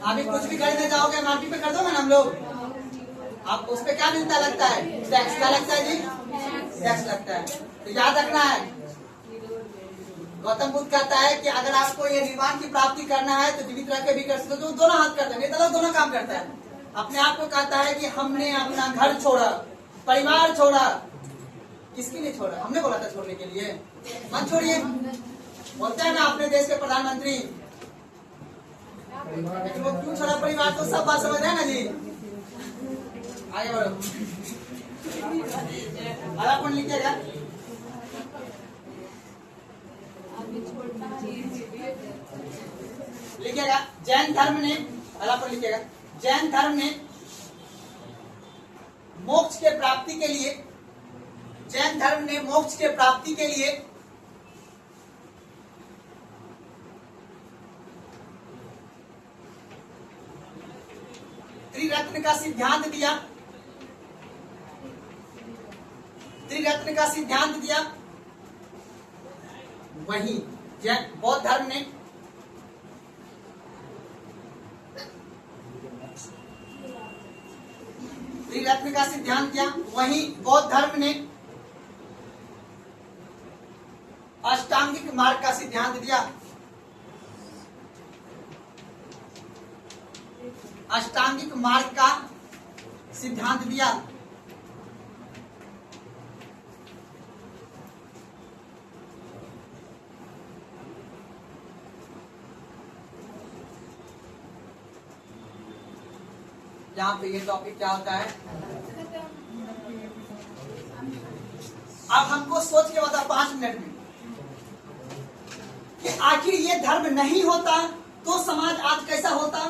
A: अभी कुछ भी खरीदने जाओगे एमआरपी पे कर दोगे ना हम लोग, आप उस पे क्या मिलता लगता है, टैक्स क्या लगता है जी, टैक्स लगता है। तो याद रखना है, गौतम बुद्ध कहता है कि अगर आपको ये निर्वाण की प्राप्ति करना है तो जीवित रह के भी कर सकते हो, तो दोनों हाथ करते हैं, नेता लोग दोनों काम करता है। अपने आप को कहता है कि हमने अपना घर छोड़ा, परिवार छोड़ा, किसके लिए छोड़ा, हमने बोला था छोड़ने के लिए, मत छोड़िए। बोलते हैं ना अपने देश के प्रधानमंत्री, लेकिन वो क्यों छोड़ा परिवार, तो सब बात समझ रहे हैं ना जी। आगे बढ़ो, अगला कौन लिखिएगा, लिखिएगा जैन धर्म ने, अगला कौन लिखिएगा, जैन धर्म ने मोक्ष के प्राप्ति के लिए, जैन धर्म ने मोक्ष के प्राप्ति के लिए त्रिरत्न का सिद्धांत दिया, त्रिरत्न का सिद्धांत दिया। वहीं जैन बौद्ध धर्म ने त्रिरत्न का सिद्धांत दिया, वहीं बौद्ध धर्म ने अष्टांगिक मार्ग का सिद्धांत दिया, अष्टांगिक मार्ग का सिद्धांत दिया। यहाँ पे ये टॉपिक क्या होता है, अब हमको सोच के बता 5 मिनट में कि आखिर ये धर्म नहीं होता तो समाज आज कैसा होता,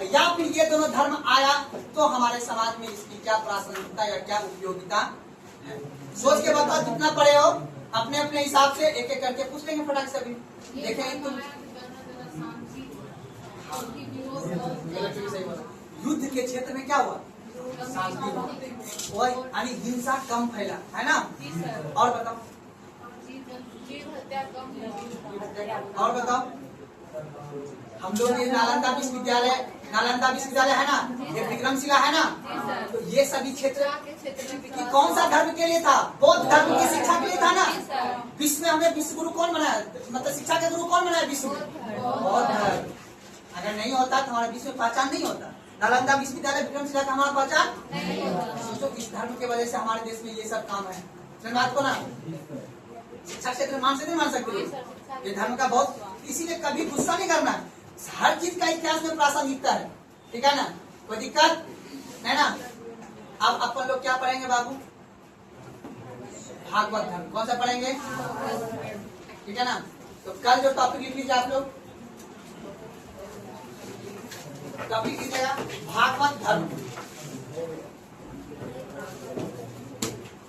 A: या फिर ये दोनों धर्म आया तो हमारे समाज में इसकी क्या प्रासंगिकता या क्या उपयोगिता है। सोच के बताओ, जितना पढ़े हो अपने अपने हिसाब से एक एक करके पूछ लेंगे फटाक से। अभी देखें तुम युद्ध के क्षेत्र में क्या हुआ, शांति हुआ, यानी हिंसा कम फैला, है ना। और बताओ, और बताओ, हम लोग ये नालंदा विश्वविद्यालय है ना, ये विक्रमशिला है ना, तो ये सभी क्षेत्र कौन सा धर्म के लिए था, बौद्ध धर्म की शिक्षा के लिए था ना। विश्व में हमें विश्व गुरु कौन बनाया, मतलब शिक्षा के गुरु कौन बनाया, विश्व बौद्ध धर्म। अगर नहीं होता तो हमारा विश्व में पहचान नहीं होता, नालंदा विश्वविद्यालय विक्रमशिला का हमारा पहचान नहीं होता। सोचो इस धर्म के वजह से हमारे देश में ये सब काम है, बात को ना शिक्षा क्षेत्र मान से नहीं मान सकते, ये धर्म का बहुत, इसीलिए कभी गुस्सा नहीं करना, हर चीज का इतिहास में प्रासंगिकता है, ठीक है ना, कोई दिक्कत है ना। अब अपन लोग क्या पढ़ेंगे बाबू, भागवत धर्म, कौन सा पढ़ेंगे, ठीक है ना। तो कल जो टॉपिक लिख लीजिए आप लोग, टॉपिक लीजिएगा भागवत धर्म।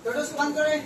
A: तो बंद करें।